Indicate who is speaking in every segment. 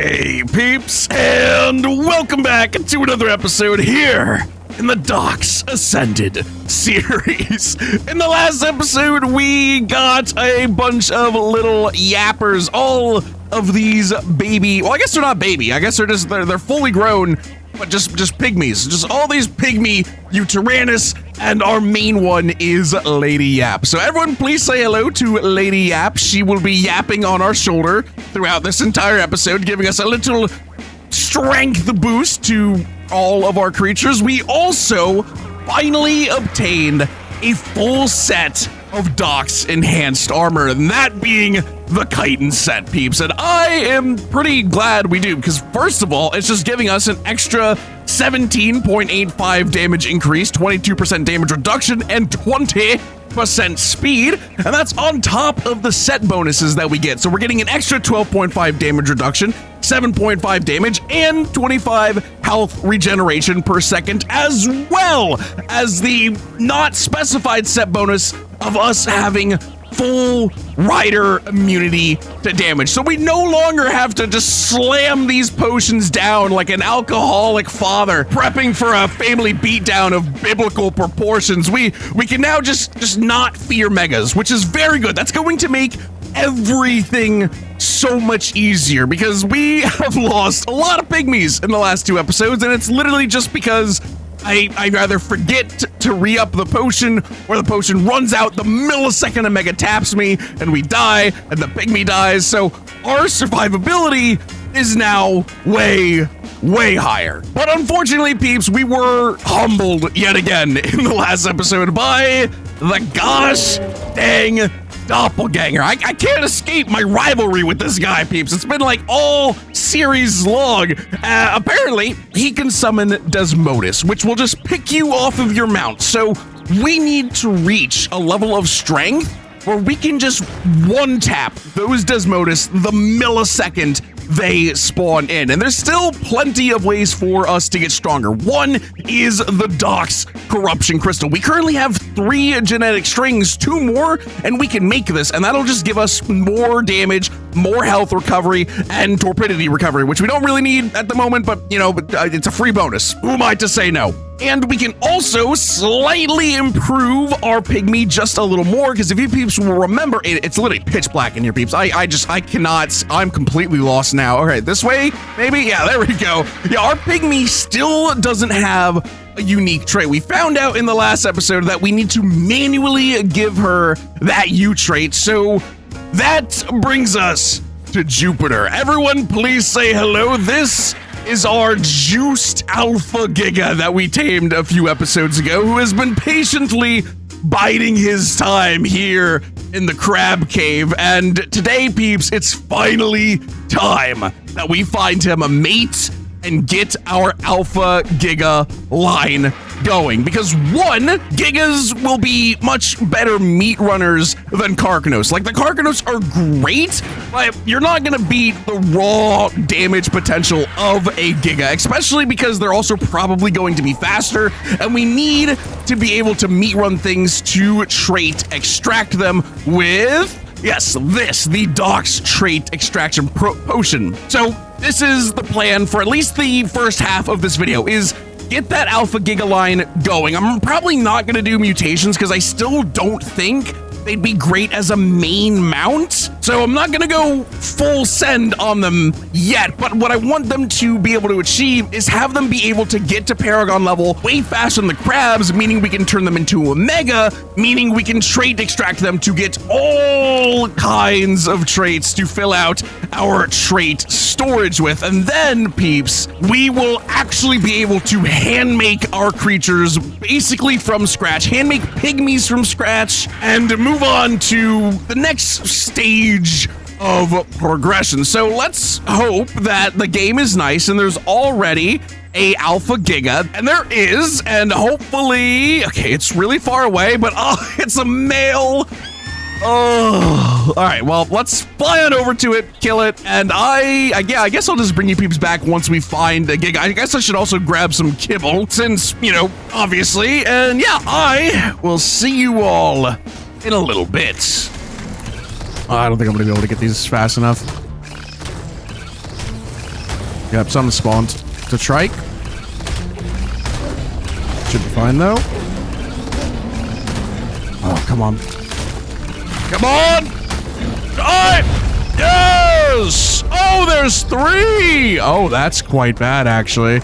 Speaker 1: Hey peeps, and welcome back to another episode here in the DOX Ascended series. In the last episode, we got a bunch of little yappers, all of these baby, well, I guess they're not baby, I guess they're fully grown, but just pygmies, just all these pygmy Uteranus, and our main one is Lady Yap. So everyone please say hello to Lady Yap. She will be yapping on our shoulder throughout this entire episode, giving us a little strength boost to all of our creatures. We also finally obtained a full set of DOX enhanced armor, and that being the chitin set, peeps. And I am pretty glad we do, because first of all, it's just giving us an extra 17.85 damage increase, 22% damage reduction, and 20% speed, and that's on top of the set bonuses that we get. So we're getting an extra 12.5 damage reduction, 7.5 damage, and 25 health regeneration per second, as well as the not specified set bonus of us having full rider immunity to damage. So we no longer have to just slam these potions down like an alcoholic father prepping for a family beatdown of biblical proportions. We can now just not fear megas, which is very good. That's going to make everything so much easier, because we have lost a lot of pygmies in the last two episodes, and it's literally just because I either forget to re-up the potion, or the potion runs out the millisecond a mega taps me, and we die, and the pygmy dies. So our survivability is now way higher. But unfortunately, peeps, we were humbled yet again in the last episode by the gosh dang doppelganger. I can't escape my rivalry with this guy, peeps. It's been like all series long. Apparently, he can summon Desmodus, which will just pick you off of your mount. So we need to reach a level of strength where we can just one-tap those Desmodus the millisecond they spawn in. And there's still plenty of ways for us to get stronger. One is the DOX Corruption Crystal. We currently have 3 genetic strings, 2 more, and we can make this, and that'll just give us more damage, more health recovery, and torpidity recovery, which we don't really need at the moment, but, you know, it's a free bonus. Who am I to say no? And we can also slightly improve our pygmy just a little more, because if you peeps will remember, it's literally pitch black in here, peeps. I cannot, I'm completely lost now. Okay, this way, maybe? Yeah, there we go. Yeah, our pygmy still doesn't have a unique trait. We found out in the last episode that we need to manually give her that U trait, so that brings us to Jupiter. Everyone please say hello. This is our juiced alpha Giga that we tamed a few episodes ago, who has been patiently biding his time here in the crab cave. And today, peeps, it's finally time that we find him a mate and get our alpha Giga line going, because one, Gigas will be much better meat runners than Karkanos. Like, the Karkanos are great, but you're not gonna beat the raw damage potential of a Giga, especially because they're also probably going to be faster, and we need to be able to meat run things to trait extract them with, yes, the DOX trait extraction potion. So this is the plan for at least the first half of this video, is get that alpha Giga line going. I'm probably not going to do mutations because I still don't think they'd be great as a main mount. So I'm not going to go full send on them yet, but what I want them to be able to achieve is have them be able to get to Paragon level way faster than the crabs, meaning we can turn them into a mega, meaning we can trait extract them to get all kinds of traits to fill out our trait storage with. And then, peeps, we will actually be able to hand make our creatures basically from scratch, hand make pygmies from scratch, and move on to the next stage of progression. So let's hope that the game is nice and there's already a alpha Giga, and there is, and hopefully, okay, it's really far away, but oh, it's a male. Oh, all right, well, let's fly on over to it, kill it, and I guess I'll just bring you peeps back once we find a Giga. I guess I should also grab some kibble, since, you know, obviously, and yeah, I will see you all in a little bit. I don't think I'm gonna be able to get these fast enough. Yep, something spawned. It's a trike. Should be fine though. Oh, come on. Come on! Die! Yes! Oh, there's 3! Oh, that's quite bad, actually.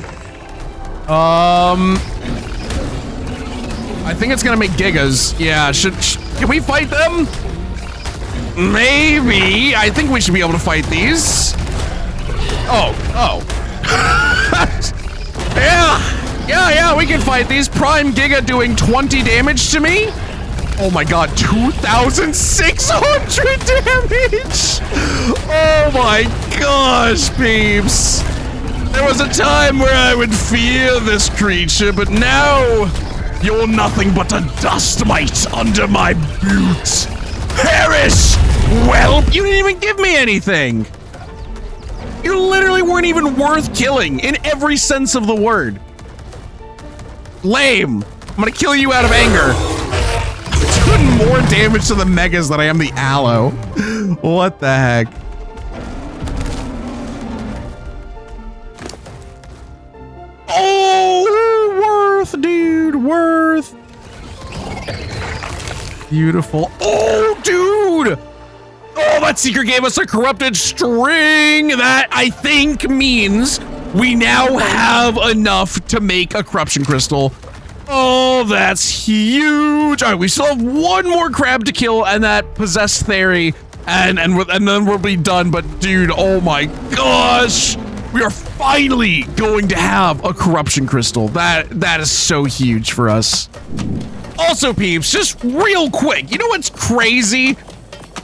Speaker 1: I think it's gonna make Gigas. Yeah, can we fight them? Maybe. I think we should be able to fight these. Oh. Yeah, we can fight these. Prime Giga doing 20 damage to me. Oh my god, 2,600 damage! Oh my gosh, peeps. There was a time where I would fear this creature, but now you're nothing but a dust mite under my boot. Perish! Welp, you didn't even give me anything. You literally weren't even worth killing in every sense of the word. Lame. I'm gonna kill you out of anger. Doing more damage to the megas than I am the aloe. What the heck? Oh, worth, dude, worth. Beautiful. Oh, dude. Oh, that secret gave us a corrupted string. That, I think, means we now have enough to make a corruption crystal. Oh, that's huge. All right, we still have one more crab to kill and that possessed theory, and then we'll be done. But dude, oh my gosh, we are finally going to have a corruption crystal. That is so huge for us. Also, peeps, just real quick, you know what's crazy?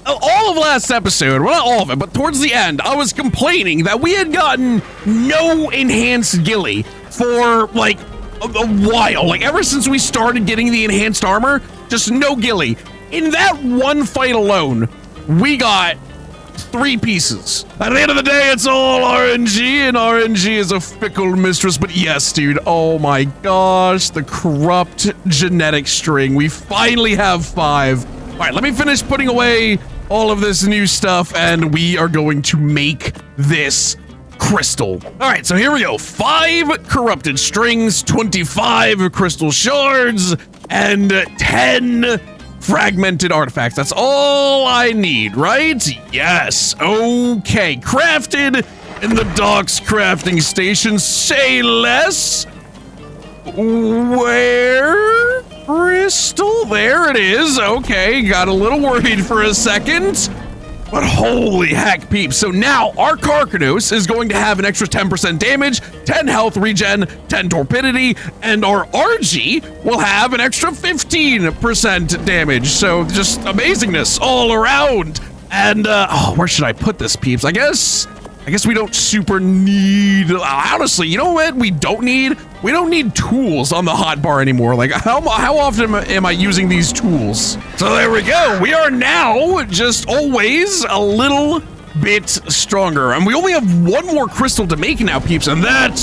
Speaker 1: All of last episode, well, not all of it, but towards the end, I was complaining that we had gotten no enhanced ghillie for like a while. Like ever since we started getting the enhanced armor, just no ghillie. In that one fight alone, we got 3 pieces. At the end of the day, it's all RNG, and RNG is a fickle mistress. But yes, dude, oh my gosh, the corrupt genetic string. We finally have 5. All right, let me finish putting away all of this new stuff, and we are going to make this crystal. All right, so here we go. 5 corrupted strings, 25 crystal shards, and 10 fragmented artifacts. That's all I need, right? Yes. Okay, crafted in the DOX crafting station. Say less. Where? Crystal? There it is. Okay, got a little worried for a second. But holy heck, peeps. So now our Karkanos is going to have an extra 10% damage, 10 health regen, 10 torpidity, and our RG will have an extra 15% damage. So just amazingness all around. And oh, where should I put this, peeps? I guess we don't super need, honestly, you know what we don't need? We don't need tools on the hotbar anymore. Like, how often am I using these tools? So there we go. We are now just always a little bit stronger. And we only have one more crystal to make now, peeps, and that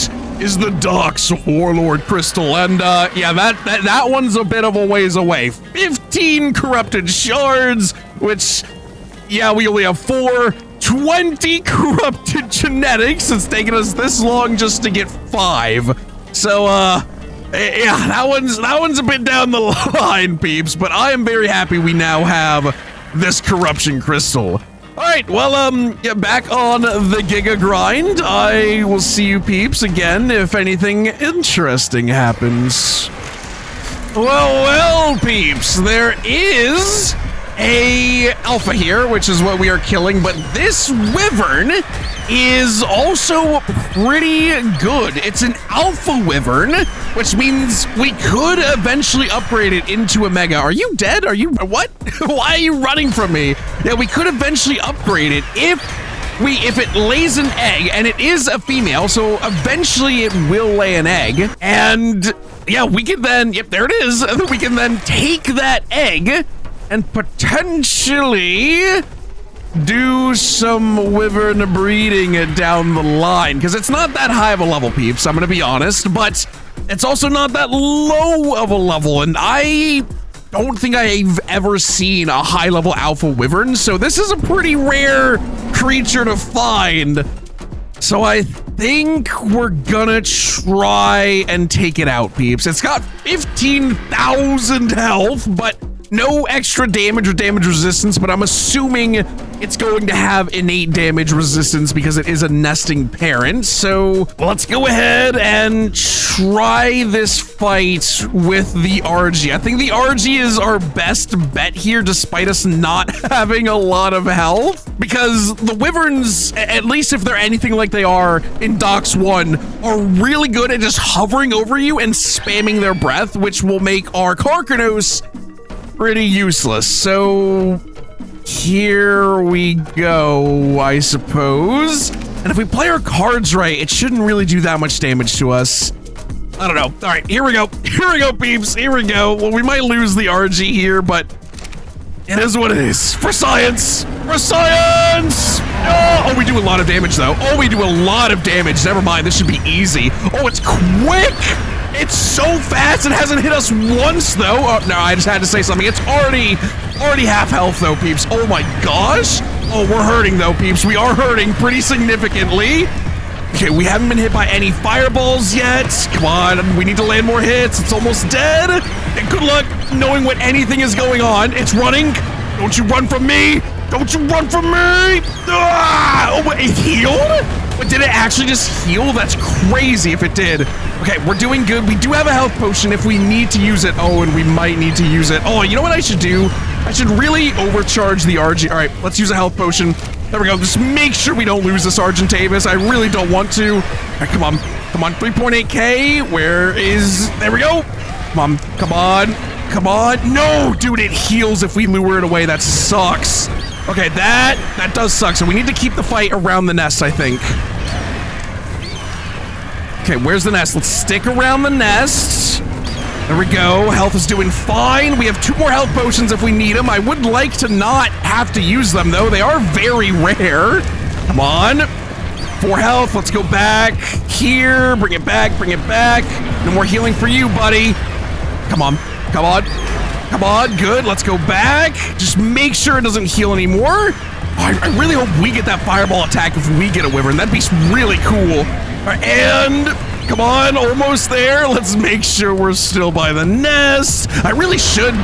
Speaker 1: is the DOX Overlord crystal. And yeah, that one's a bit of a ways away. 15 corrupted shards, which, yeah, we only have 4. 20 corrupted genetics. It's taken us this long just to get 5. So, yeah, that one's a bit down the line, peeps, but I am very happy we now have this corruption crystal. All right, well, yeah, back on the Giga grind. I will see you, peeps, again if anything interesting happens. Well, peeps, there is a alpha here, which is what we are killing, but this wyvern is also pretty good. It's an alpha wyvern, which means we could eventually upgrade it into a mega. Are you dead? Are you, what? Why are you running from me? Yeah, we could eventually upgrade it if it lays an egg, and it is a female, so eventually it will lay an egg. And yeah, we can then, yep, there it is. We can then take that egg and potentially do some wyvern breeding down the line, because it's not that high of a level, peeps, I'm gonna be honest, but it's also not that low of a level, and I don't think I've ever seen a high level alpha wyvern, so this is a pretty rare creature to find. So I think we're gonna try and take it out, peeps. It's got 15,000 health, but no extra damage or damage resistance, but I'm assuming it's going to have innate damage resistance because it is a nesting parent. So let's go ahead and try this fight with the RG. I think the RG is our best bet here, despite us not having a lot of health, because the wyverns, at least if they're anything like they are in DOX 1, are really good at just hovering over you and spamming their breath, which will make our Carcanos pretty useless. So here we go, I suppose. And if we play our cards right, it shouldn't really do that much damage to us. I don't know. All right, here we go. Here we go, peeps. Here we go. Well, we might lose the RG here, but it is what it is. For science. For science. Oh, we do a lot of damage, though. Oh, we do a lot of damage. Never mind. This should be easy. Oh, it's quick. It's so fast. It hasn't hit us once, though. Oh, no, I just had to say something. It's already half health, though, peeps. Oh, my gosh. Oh, we're hurting, though, peeps. We are hurting pretty significantly. Okay, we haven't been hit by any fireballs yet. Come on, we need to land more hits. It's almost dead. And good luck knowing what anything is going on. It's running. Don't you run from me. Don't you run from me. Ah! Oh, it healed? But did it actually just heal? That's crazy if it did. Okay, we're doing good. We do have a health potion if we need to use it. Oh, and we might need to use it. Oh, you know what I should do? I should really overcharge the RG. All right, let's use a health potion. There we go. Just make sure we don't lose this Argentavis. I really don't want to. All right, come on. Come on, 3.8K. Where is... There we go. Come on. Come on. Come on. No, dude, it heals if we lure it away. That sucks. Okay, that does suck. So we need to keep the fight around the nest, I think. Okay, where's the nest? Let's stick around the nest. There we go. Health is doing fine. We have 2 more health potions if we need them. I would like to not have to use them, though. They are very rare. Come on. 4 health. Let's go back here. Bring it back. Bring it back. No more healing for you, buddy. Come on. Come on. Come on. Good. Let's go back. Just make sure it doesn't heal anymore. Oh, I really hope we get that fireball attack if we get a wyvern. That'd be really cool. All right, and come on, almost there. Let's make sure we're still by the nest. I really should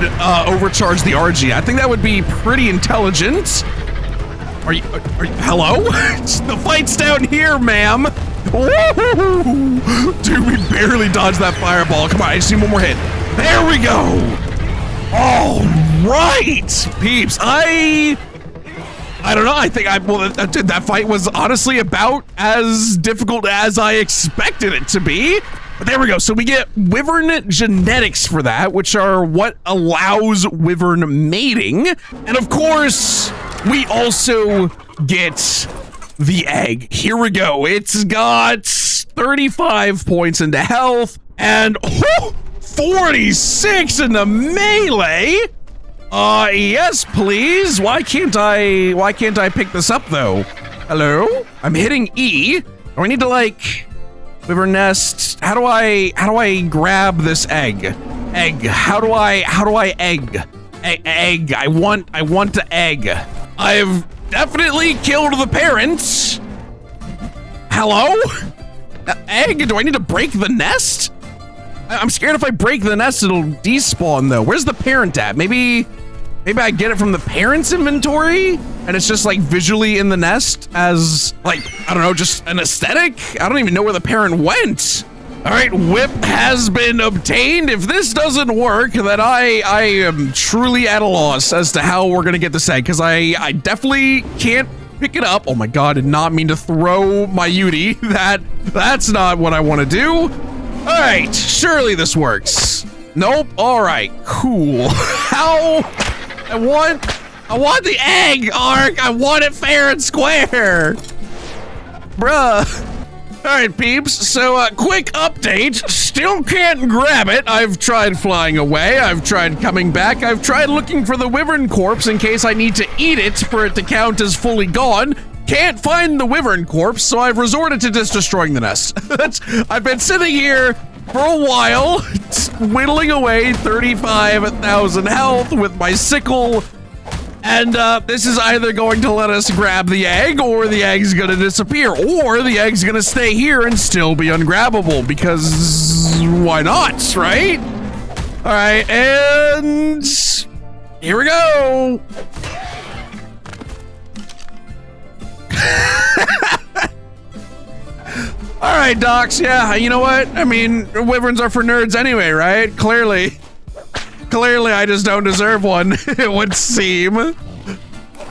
Speaker 1: overcharge the RG. I think that would be pretty intelligent. Are you hello? The fight's down here, ma'am. Dude, we barely dodged that fireball. Come on, I just need one more hit. There we go. All right, peeps. I don't know. I think that fight was honestly about as difficult as I expected it to be. But there we go. So we get wyvern genetics for that, which are what allows wyvern mating. And of course, we also get the egg. Here we go. It's got 35 points into health and 46 in the melee. Yes, please. Why can't I pick this up though? Hello? I'm hitting E. Do I need to like wyvern nest? How do I grab this egg? Egg. How do I egg? Egg. I want the egg. I've definitely killed the parents. Hello? Egg? Do I need to break the nest? I'm scared if I break the nest, it'll despawn though. Where's the parent at? Maybe I get it from the parent's inventory and it's just like visually in the nest as like, I don't know, just an aesthetic? I don't even know where the parent went. All right, whip has been obtained. If this doesn't work, then I am truly at a loss as to how we're gonna get this egg, because I definitely can't pick it up. Oh my God, did not mean to throw my Yudi. That's not what I want to do. All right, surely this works. Nope. All right, cool. How? I want the egg, Ark. I want it fair and square. Bruh. All right, peeps. So, quick update. Still can't grab it. I've tried flying away. I've tried coming back. I've tried looking for the wyvern corpse in case I need to eat it for it to count as fully gone. Can't find the wyvern corpse, so I've resorted to just destroying the nest. I've been sitting here for a while, whittling away 35,000 health with my sickle, And this is either going to let us grab the egg, or the egg's gonna disappear, or the egg's gonna stay here and still be ungrabbable, because why not, right? All right, and here we go. All right, Docs, yeah, you know what? I mean, wyverns are for nerds anyway, right? Clearly I just don't deserve one, it would seem.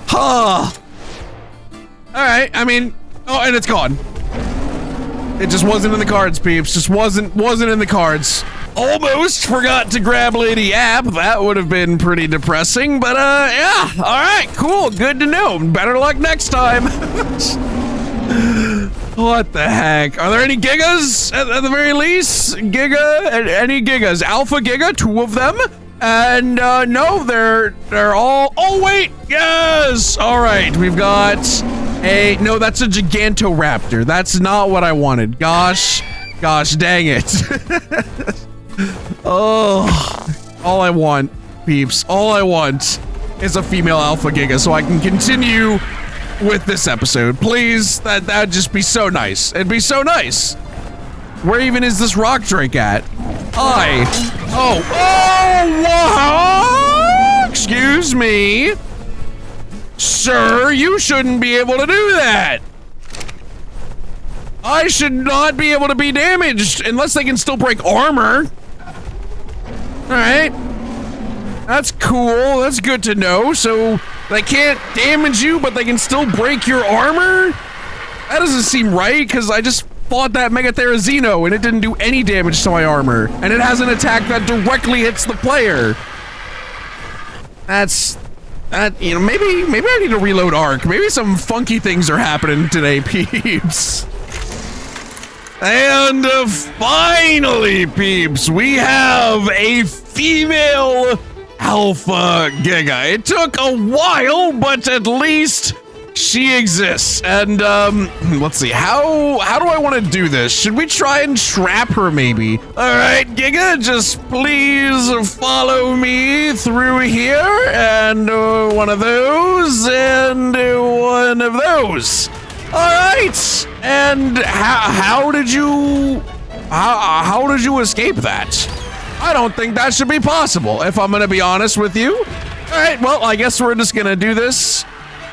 Speaker 1: Huh. All right, I mean, oh, and it's gone. It just wasn't in the cards, peeps. Just wasn't in the cards. Almost forgot to grab Lady App. That would have been pretty depressing, but yeah. All right, cool, good to know. Better luck next time. What the heck? Are there any Gigas at the very least? Giga, any Gigas? Alpha Giga, 2 of them. And no, they're all, oh wait, yes! All right, we've got no, that's a Gigantoraptor. That's not what I wanted. Gosh dang it. Oh, all I want, peeps, all I want is a female Alpha Giga so I can continue with this episode. Please, that'd just be so nice. It'd be so nice. Where even is this rock drake at? Oh, wow! Excuse me. Sir, you shouldn't be able to do that. I should not be able to be damaged unless they can still break armor. All right. That's cool. That's good to know. So they can't damage you, but they can still break your armor? That doesn't seem right, because I just fought that Megatherizino and it didn't do any damage to my armor. And it has an attack that directly hits the player. You know, maybe I need to reload ARK. Maybe some funky things are happening today, peeps. And finally, peeps, we have a female Alpha Giga. It took a while, but at least she exists. And let's see, how do I want to do this? Should we try and trap her maybe? All right, Giga, just please follow me through here, and one of those, and one of those. All right, and how did you escape that? I don't think that should be possible, if I'm gonna be honest with you. All right, well, I guess we're just gonna do this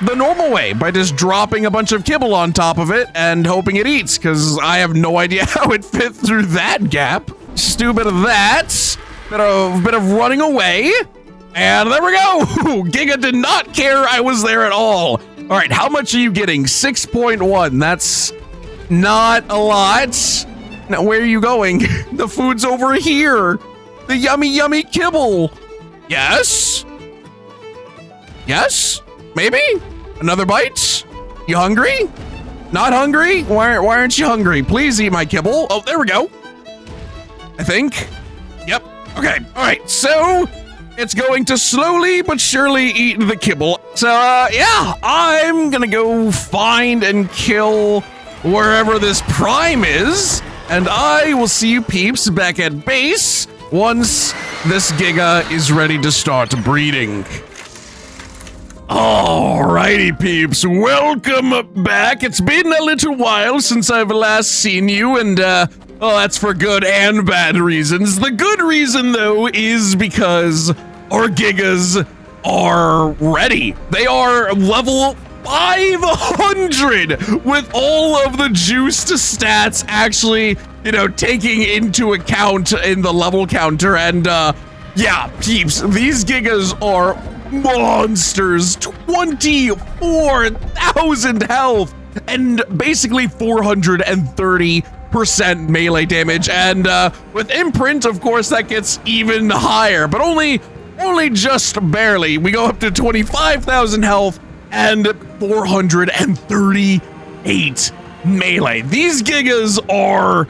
Speaker 1: the normal way by just dropping a bunch of kibble on top of it and hoping it eats, because I have no idea how it fit through that gap. Just do a bit of that, bit of running away, and there we go. Giga did not care I was there at all. All right, how much are you getting? 6.1. That's not a lot. Now, where are you going? The food's over here. The yummy kibble. Yes? Yes? Maybe? Another bite? You hungry? Not hungry? Why aren't you hungry? Please eat my kibble. Oh, there we go. I think. Yep. Okay. All right. So it's going to slowly but surely eat the kibble. So, yeah, I'm gonna go find and kill wherever this prime is, and I will see you peeps back at base once this Giga is ready to start breeding. Alrighty, peeps, welcome back. It's been a little while since I've last seen you, and well, that's for good and bad reasons. The good reason, though, is because our Gigas are ready. They are level 500 with all of the juiced stats actually, you know, taking into account in the level counter. And yeah, peeps, these Gigas are monsters. 24,000 health and basically 430% melee damage. And with imprint, of course, that gets even higher, but only just barely. We go up to 25,000 health and 438 melee. These Gigas are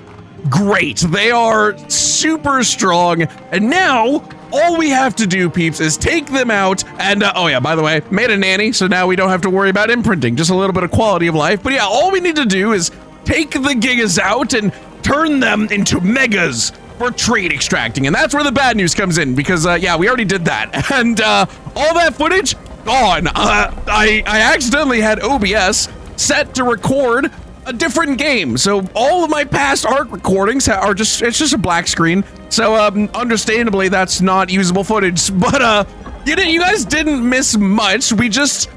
Speaker 1: great. They are super strong. And now all we have to do, peeps, is take them out. And oh yeah, by the way, made a nanny, so now we don't have to worry about imprinting. Just a little bit of quality of life. But yeah, all we need to do is take the Gigas out and turn them into megas for trade extracting. And that's where the bad news comes in, because yeah, we already did that. And all that footage gone. I accidentally had OBS set to record a different game. So all of my past ARK recordings are it's just a black screen. So understandably that's not usable footage, but you guys didn't miss much. We just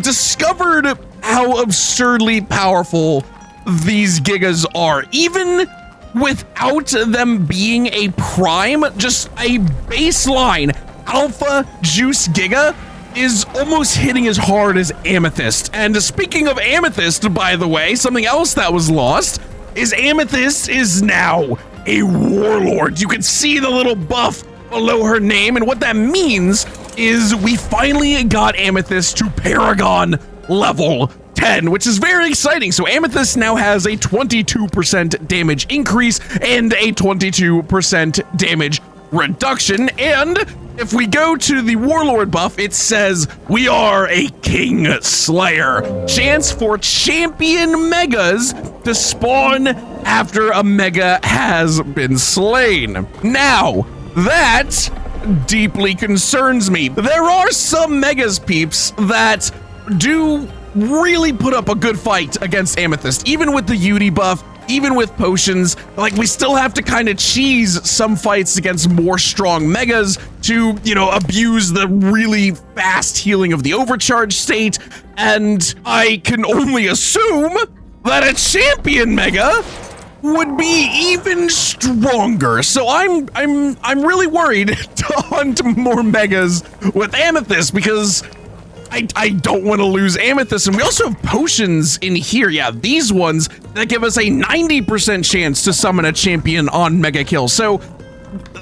Speaker 1: discovered how absurdly powerful these Gigas are. Even without them being a prime, just a baseline alpha juice Giga is almost hitting as hard as Amethyst. And speaking of Amethyst, by the way, something else that was lost is Amethyst is now a warlord. You can see the little buff below her name, and what that means is we finally got Amethyst to Paragon level 10, which is very exciting. So Amethyst now has a 22% damage increase and a 22% damage reduction. And if we go to the Warlord buff, it says we are a King Slayer. Chance for champion megas to spawn after a mega has been slain. Now, that deeply concerns me. There are some megas, peeps, that do really put up a good fight against Amethyst, even with the Udi buff, even with potions. Like, we still have to kind of cheese some fights against more strong megas to, you know, abuse the really fast healing of the overcharge state. And I can only assume that a champion mega would be even stronger. So I'm really worried to hunt more megas with Amethyst, because I don't want to lose Amethyst. And we also have potions in here. Yeah, these ones that give us a 90% chance to summon a champion on mega kill. So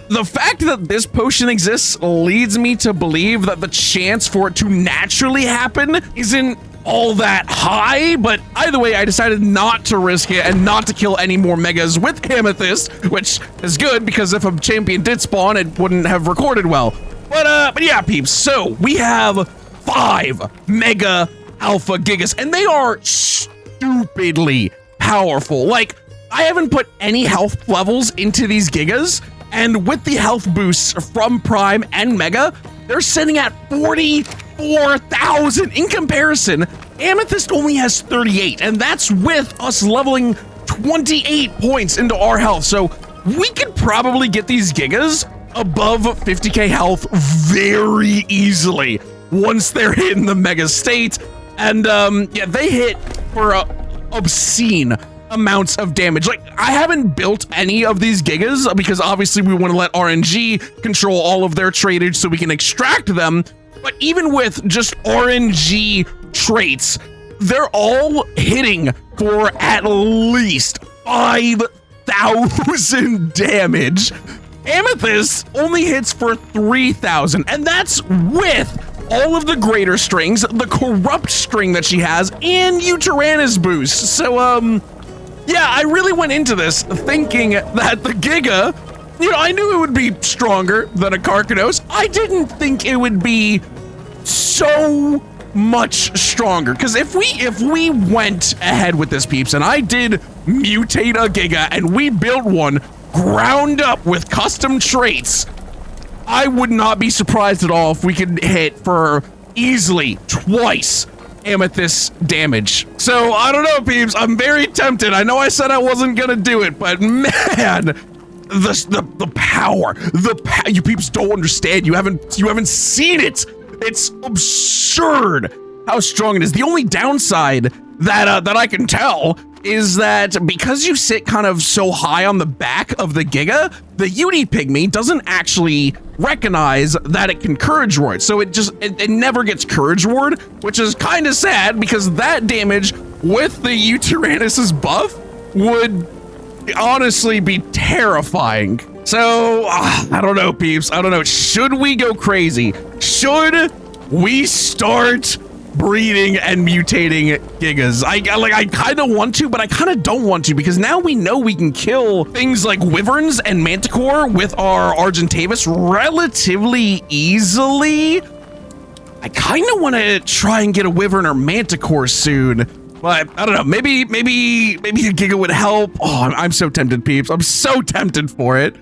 Speaker 1: the fact that this potion exists leads me to believe that the chance for it to naturally happen isn't all that high. But either way, I decided not to risk it and not to kill any more megas with Amethyst, which is good because if a champion did spawn, it wouldn't have recorded well. But yeah, peeps, so we have 5 mega alpha gigas, and they are stupidly powerful. Like, I haven't put any health levels into these gigas, and with the health boosts from prime and mega, they're sitting at 44,000. In comparison, Amethyst only has 38, and that's with us leveling 28 points into our health. So we could probably get these gigas above 50k health very easily once they're in the mega state. And yeah, they hit for obscene amounts of damage. Like, I haven't built any of these gigas because obviously we want to let RNG control all of their tradage so we can extract them. But even with just RNG traits, they're all hitting for at least 5,000 damage. Amethyst only hits for 3,000, and that's with all of the greater strings, the corrupt string that she has, and Uteranus boost. So, yeah, I really went into this thinking that the Giga, you know, I knew it would be stronger than a Karkanos. I didn't think it would be so much stronger, because if we went ahead with this, peeps, and I did mutate a Giga and we built one ground up with custom traits, I would not be surprised at all if we could hit for easily twice Amethyst damage. So I don't know, peeps, I'm very tempted. I know I said I wasn't gonna do it, but man, the power, you peeps don't understand. You haven't seen it. It's absurd how strong it is. The only downside that I can tell is that because you sit kind of so high on the back of the Giga, the Uni Pygmy doesn't actually recognize that it can Courage Ward. So it never gets Courage Ward, which is kind of sad because that damage with the Uteranus's buff would honestly be terrifying. So, I don't know, peeps. I don't know. Should we go crazy? Should we start breeding and mutating Gigas? I kind of want to, but I kind of don't want to, because now we know we can kill things like Wyverns and Manticore with our Argentavis relatively easily. I kind of want to try and get a Wyvern or Manticore soon, but I don't know. Maybe a Giga would help. Oh, I'm so tempted, peeps. I'm so tempted for it.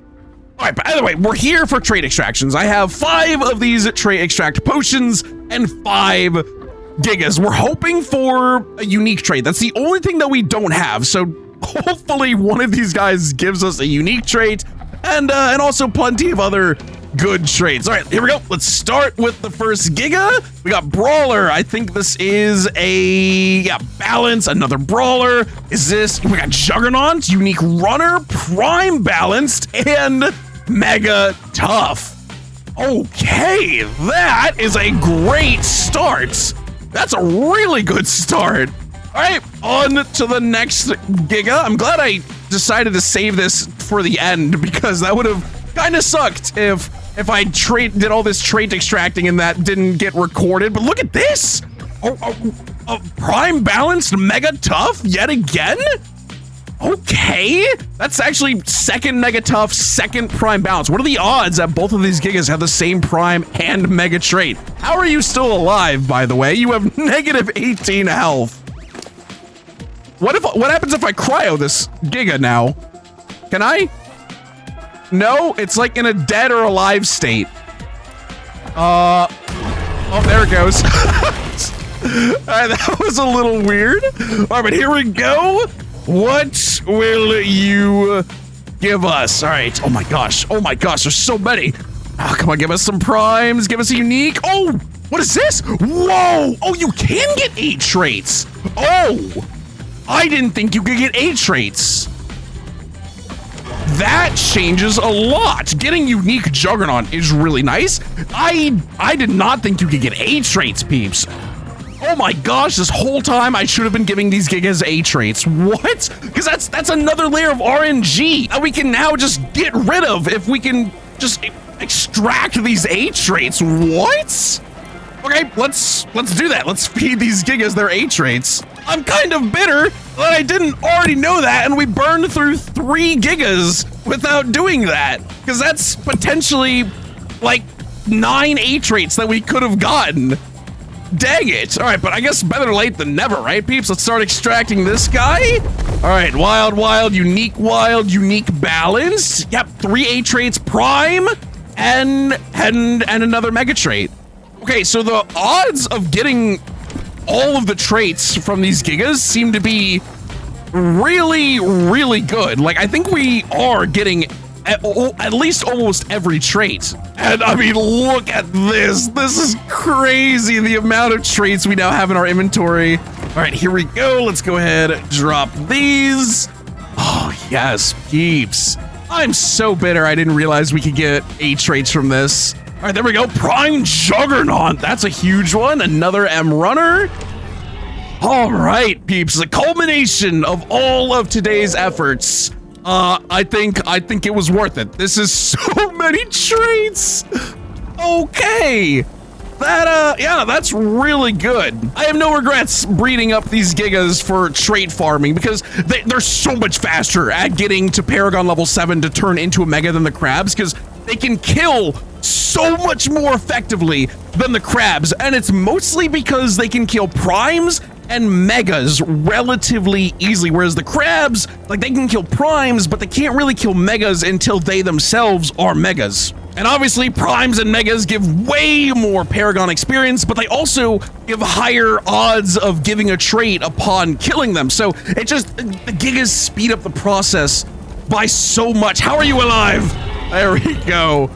Speaker 1: All right, by the way, we're here for trait extractions. I have 5 of these trait extract potions and 5 Gigas. We're hoping for a unique trait. That's the only thing that we don't have. So hopefully one of these guys gives us a unique trait and also plenty of other good traits. All right, here we go. Let's start with the first Giga. We got Brawler. I think this is a, Balance, another Brawler. We got Juggernaut, Unique Runner, Prime Balanced, and Mega Tough. Okay, that is a great start. That's a really good start. All right, on to the next Giga. I'm glad I decided to save this for the end because that would have kind of sucked if I did all this trait extracting and that didn't get recorded. But look at this. Prime Balanced Mega Tough yet again? Okay, that's actually second Mega Tough, second Prime Balance. What are the odds that both of these Gigas have the same Prime and Mega trait? How are you still alive, by the way? You have negative 18 health. What happens if I cryo this Giga now? Can I? No, it's like in a dead or alive state. Oh, there it goes. All right, that was a little weird. All right, but here we go. What will you give us? All right. Oh my gosh, there's so many. Oh, come on, give us some primes, give us a unique. Oh, what is this? Whoa, oh, you can get 8 traits. Oh, I didn't think you could get 8 traits. That changes a lot. Getting unique Juggernaut is really nice. I did not think you could get 8 traits, peeps. Oh my gosh, this whole time I should have been giving these Gigas 8 traits. What? Because that's another layer of RNG that we can now just get rid of if we can just extract these 8 traits. What? Okay, let's do that. Let's feed these Gigas their 8 traits. I'm kind of bitter that I didn't already know that and we burned through 3 Gigas without doing that. Because that's potentially like 9 8 traits that we could have gotten. Dang it. All right, but I guess better late than never, right, peeps? Let's start extracting this guy. All right, wild, unique, balance. Yep, 3 8 traits, prime, and another mega trait. Okay, so the odds of getting all of the traits from these Gigas seem to be really, really good. Like, I think we are getting at least almost every trait. And I mean, look at this. This is crazy, the amount of traits we now have in our inventory. All right, here we go. Let's go ahead and drop these. Oh, yes, peeps. I'm so bitter I didn't realize we could get 8 traits from this. All right, there we go. Prime Juggernaut. That's a huge one. Another M Runner. All right, peeps. The culmination of all of today's efforts. I think it was worth it. This is so many traits. Okay. Yeah, that's really good. I have no regrets breeding up these Gigas for trait farming because they're so much faster at getting to Paragon level 7 to turn into a Mega than the crabs because they can kill so much more effectively than the crabs. And it's mostly because they can kill primes and megas relatively easily, whereas the crabs, like, they can kill primes, but they can't really kill megas until they themselves are megas. And obviously, primes and megas give way more Paragon experience, but they also give higher odds of giving a trait upon killing them. So it just, the Gigas speed up the process by so much. How are you alive? There we go.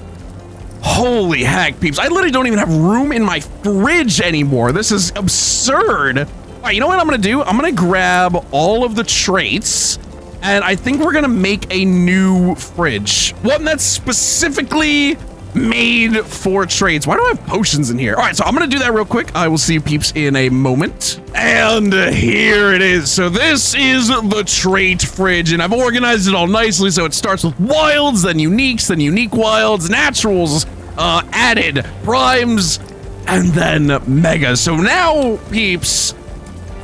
Speaker 1: Holy heck, peeps. I literally don't even have room in my fridge anymore. This is absurd. All right, you know what I'm gonna do? I'm gonna grab all of the traits, and I think we're gonna make a new fridge. One that's specifically made for traits. Why do I have potions in here? All right, so I'm gonna do that real quick. I will see you peeps in a moment. And here it is. So this is the trait fridge, and I've organized it all nicely. So it starts with wilds, then uniques, then unique wilds, naturals, added, primes, and then megas. So now, peeps,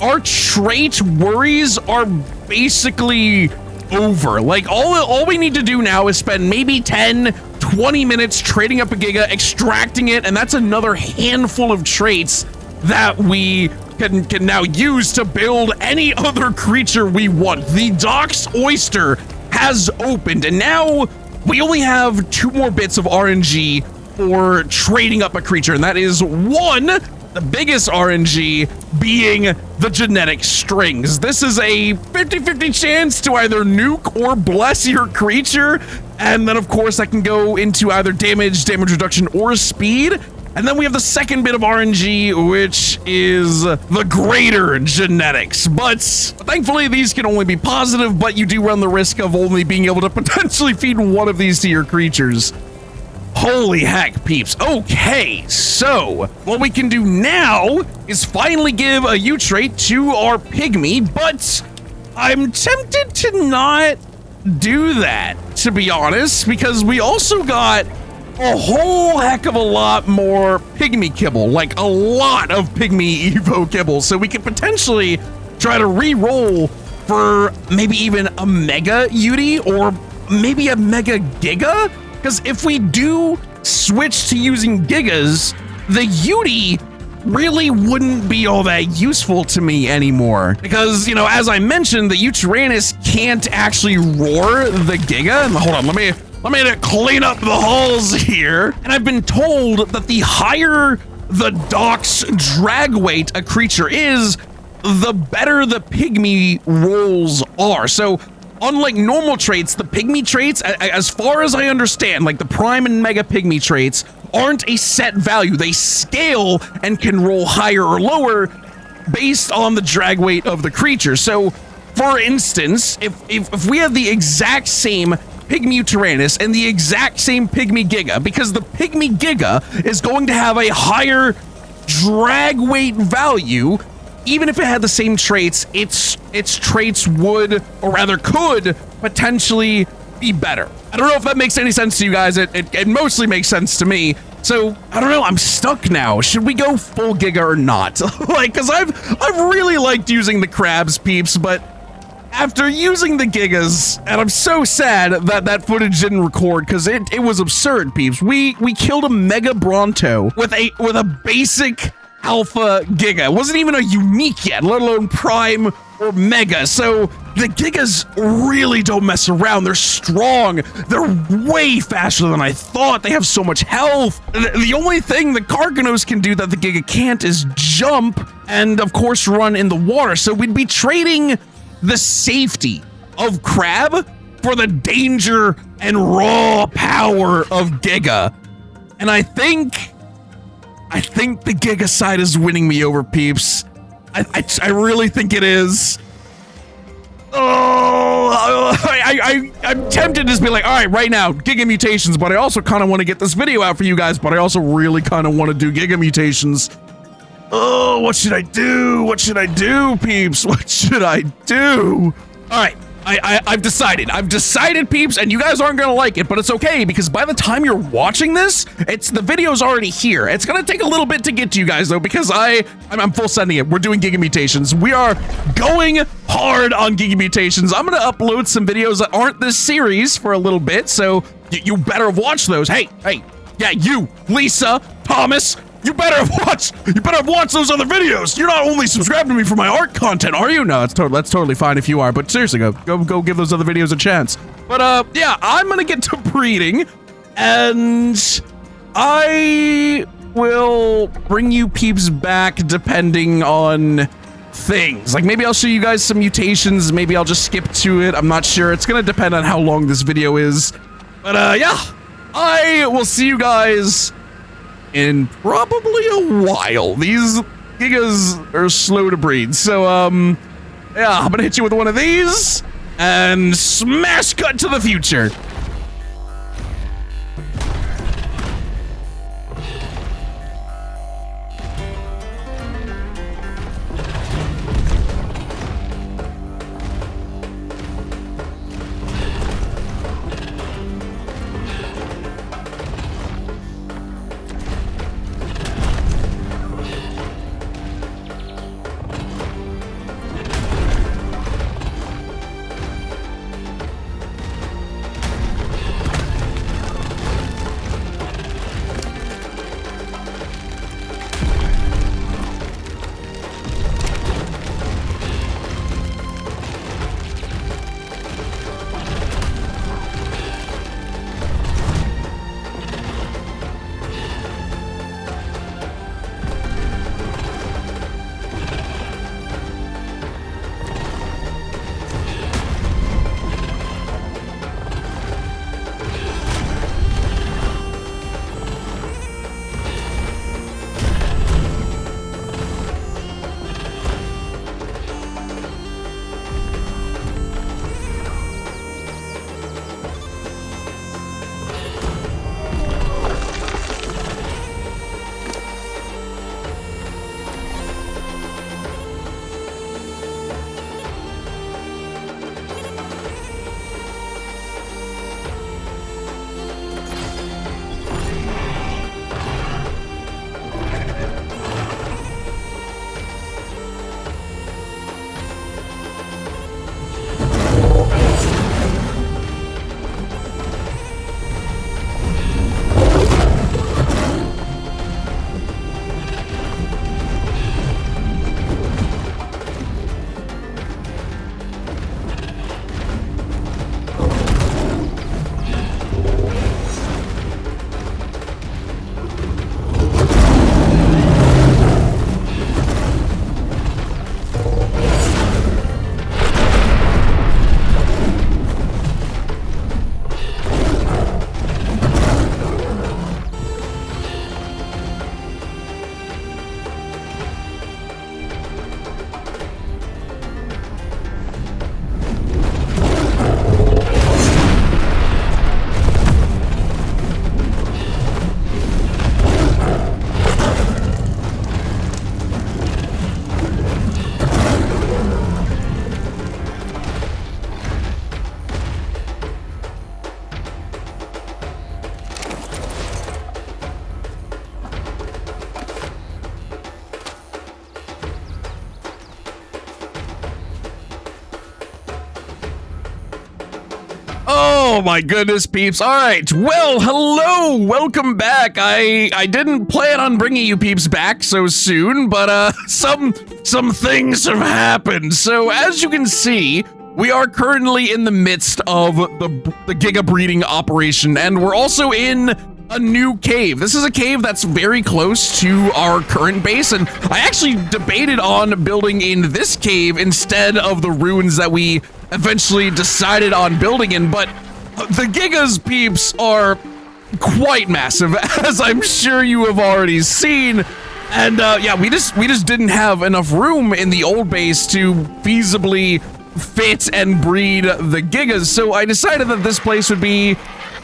Speaker 1: our trait worries are basically over. Like, all we need to do now is spend maybe 10, 20 minutes trading up a Giga, extracting it, and that's another handful of traits that we can now use to build any other creature we want. The DOX Oyster has opened, and now we only have 2 more bits of RNG for trading up a creature, and that is 1, the biggest RNG being the genetic strings. This is a 50-50 chance to either nuke or bless your creature, and then of course that can go into either damage reduction, or speed. And then we have the second bit of RNG, which is the greater genetics. But thankfully, these can only be positive, but you do run the risk of only being able to potentially feed 1 of these to your creatures. Holy heck, peeps. Okay, so what we can do now is finally give a U trait to our pygmy, but I'm tempted to not do that, to be honest, because we also got a whole heck of a lot more pygmy kibble, like a lot of pygmy evo kibble, so we could potentially try to re-roll for maybe even a mega UD or maybe a mega giga, because if we do switch to using gigas, the UD really wouldn't be all that useful to me anymore, because, you know, as I mentioned, the Uranus can't actually roar the giga. And hold on, let me clean up the halls here. And I've been told that the higher the DOX drag weight a creature is, the better the pygmy rolls are. So unlike normal traits, the pygmy traits, as far as I understand, like the prime and mega pygmy traits, aren't a set value. They scale and can roll higher or lower based on the drag weight of the creature. So for instance, if we have the exact same Pygmy Tyrannus and the exact same Pygmy Giga, because the Pygmy Giga is going to have a higher drag weight value, even if it had the same traits, its traits would, or rather could, potentially be better. I don't know if that makes any sense to you guys. It mostly makes sense to me. So I don't know, I'm stuck now. Should we go full Giga or not? Like, cause I've really liked using the crabs, peeps, but after using the gigas, and I'm so sad that that footage didn't record, because it was absurd, peeps. We killed a Mega Bronto with a basic Alpha Giga. It wasn't even a unique yet, let alone Prime or Mega. So the Gigas really don't mess around. They're strong. They're way faster than I thought. They have so much health. The only thing the Carcanos can do that the Giga can't is jump and, of course, run in the water. So we'd be trading the safety of Crab for the danger and raw power of Giga. And I think the Giga side is winning me over, peeps. I really think it is. Oh, I'm tempted to just be like, all right, right now, Giga mutations, but I also kind of want to get this video out for you guys, but I also really kind of want to do Giga mutations. Oh, what should I do? What should I do, peeps? What should I do? All right, I've decided, peeps, and you guys aren't gonna like it, but it's okay, because by the time you're watching this, the video's already here. It's gonna take a little bit to get to you guys, though, because I'm full sending it. We're doing Giga mutations. We are going hard on Giga mutations. I'm gonna upload some videos that aren't this series for a little bit, so you better have watched those. Hey, yeah, you, Lisa, Thomas, you better have watched those other videos. You're not only subscribed to me for my art content, are you? No, that's totally fine if you are, but seriously, go give those other videos a chance. But yeah, I'm gonna get to breeding, and I will bring you peeps back depending on things. Like, maybe I'll show you guys some mutations, maybe I'll just skip to it. I'm not sure. It's gonna depend on how long this video is. But yeah, I will see you guys in probably a while. These Gigas are slow to breed, so yeah, I'm gonna hit you with one of these and smash cut to the future. Oh my goodness, peeps. All right. Well, hello. Welcome back. I didn't plan on bringing you peeps back so soon, but some things have happened. So as you can see, we are currently in the midst of the Giga breeding operation, and we're also in a new cave. This is a cave that's very close to our current base, and I actually debated on building in this cave instead of the ruins that we eventually decided on building in, but the Giga's peeps are quite massive, as I'm sure you have already seen. And yeah, we just didn't have enough room in the old base to feasibly fit and breed the Gigas, so I decided that this place would be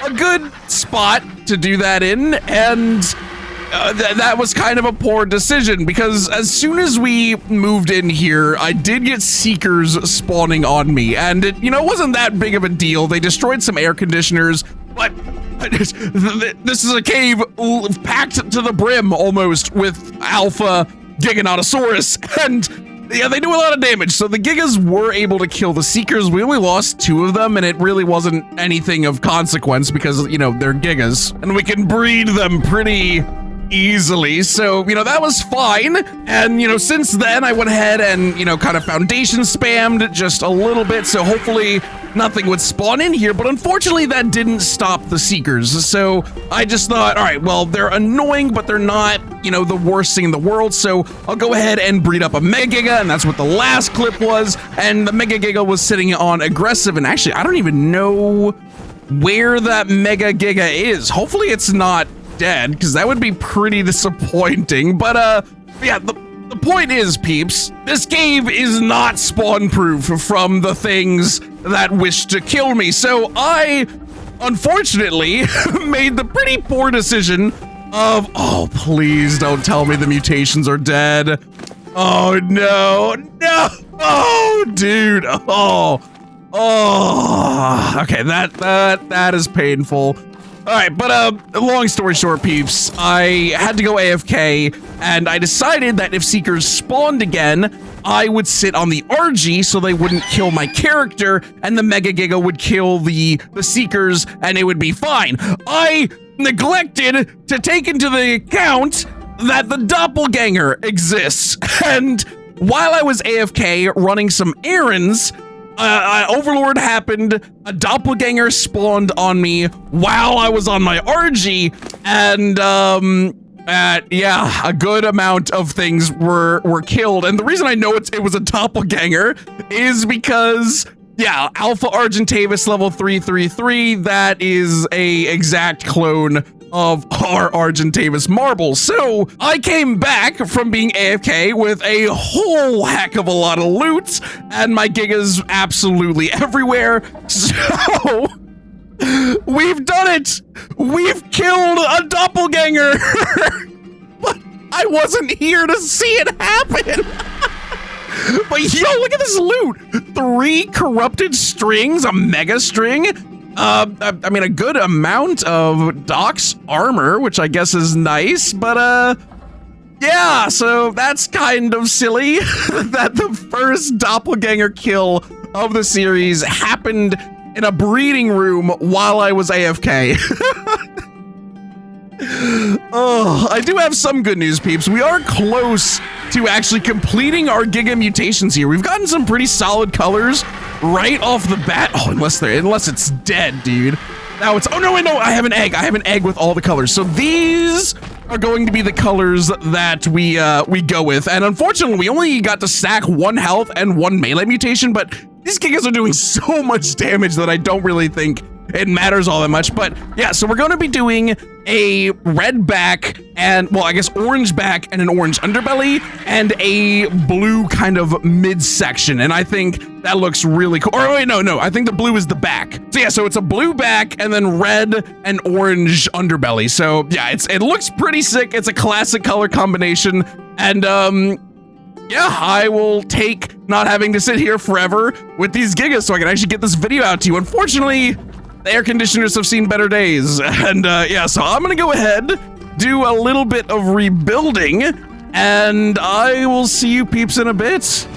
Speaker 1: a good spot to do that in, and that was kind of a poor decision, because as soon as we moved in here, I did get seekers spawning on me, and it, you know, wasn't that big of a deal. They destroyed some air conditioners, but this is a cave packed to the brim almost with alpha Giganotosaurus, and yeah, they do a lot of damage. So the Gigas were able to kill the Seekers. We only lost 2 of them, and it really wasn't anything of consequence because, you know, they're Gigas, and we can breed them pretty easily. So, you know, that was fine. And, you know, since then I went ahead and, you know, kind of foundation spammed just a little bit, so hopefully nothing would spawn in here. But unfortunately that didn't stop the Seekers. So I just thought, all right, well, they're annoying, but they're not, you know, the worst thing in the world. So I'll go ahead and breed up a Mega Giga, and that's what the last clip was. And the Mega Giga was sitting on aggressive, and actually I don't even know where that Mega Giga is. Hopefully it's not dead, because that would be pretty disappointing. But yeah, the point is, peeps, this cave is not spawn proof from the things that wish to kill me. So I unfortunately made the pretty poor decision of, oh, please don't tell me the mutations are dead. Oh no, oh dude, oh, okay, that is painful. All right, but long story short, peeps, I had to go AFK, and I decided that if Seekers spawned again, I would sit on the RG so they wouldn't kill my character, and the Mega Giga would kill the Seekers, and it would be fine. I neglected to take into the account that the doppelganger exists, and while I was AFK running some errands, Overlord happened, a doppelganger spawned on me while I was on my RG, and yeah, a good amount of things were killed. And the reason I know it was a doppelganger is because, yeah, Alpha Argentavis level 333, that is a exact clone of our Argentavis marble. So I came back from being AFK with a whole heck of a lot of loot, and my Giga's absolutely everywhere. So we've done it. We've killed a doppelganger. But I wasn't here to see it happen. But yo, look at this loot. 3 corrupted strings, a mega string. I mean, a good amount of DOX armor, which I guess is nice, but yeah, so that's kind of silly that the first doppelganger kill of the series happened in a breeding room while I was AFK. Oh, I do have some good news, peeps. We are close to actually completing our Giga mutations here. We've gotten some pretty solid colors right off the bat. Oh, unless it's dead, dude. Now it's, oh no, wait, no, I have an egg. I have an egg with all the colors. So these are going to be the colors that we go with. And unfortunately, we only got to stack 1 health and 1 melee mutation, but these Gigas are doing so much damage that I don't really think it matters all that much. But yeah, so we're going to be doing a red back and, well, I guess orange back and an orange underbelly and a blue kind of midsection. And I think that looks really cool. Or wait, no, I think the blue is the back. So yeah, so it's a blue back and then red and orange underbelly. So yeah, it looks pretty sick. It's a classic color combination. And yeah, I will take not having to sit here forever with these Gigas so I can actually get this video out to you. Unfortunately, the air conditioners have seen better days. And yeah, so I'm gonna go ahead, do a little bit of rebuilding, and I will see you peeps in a bit.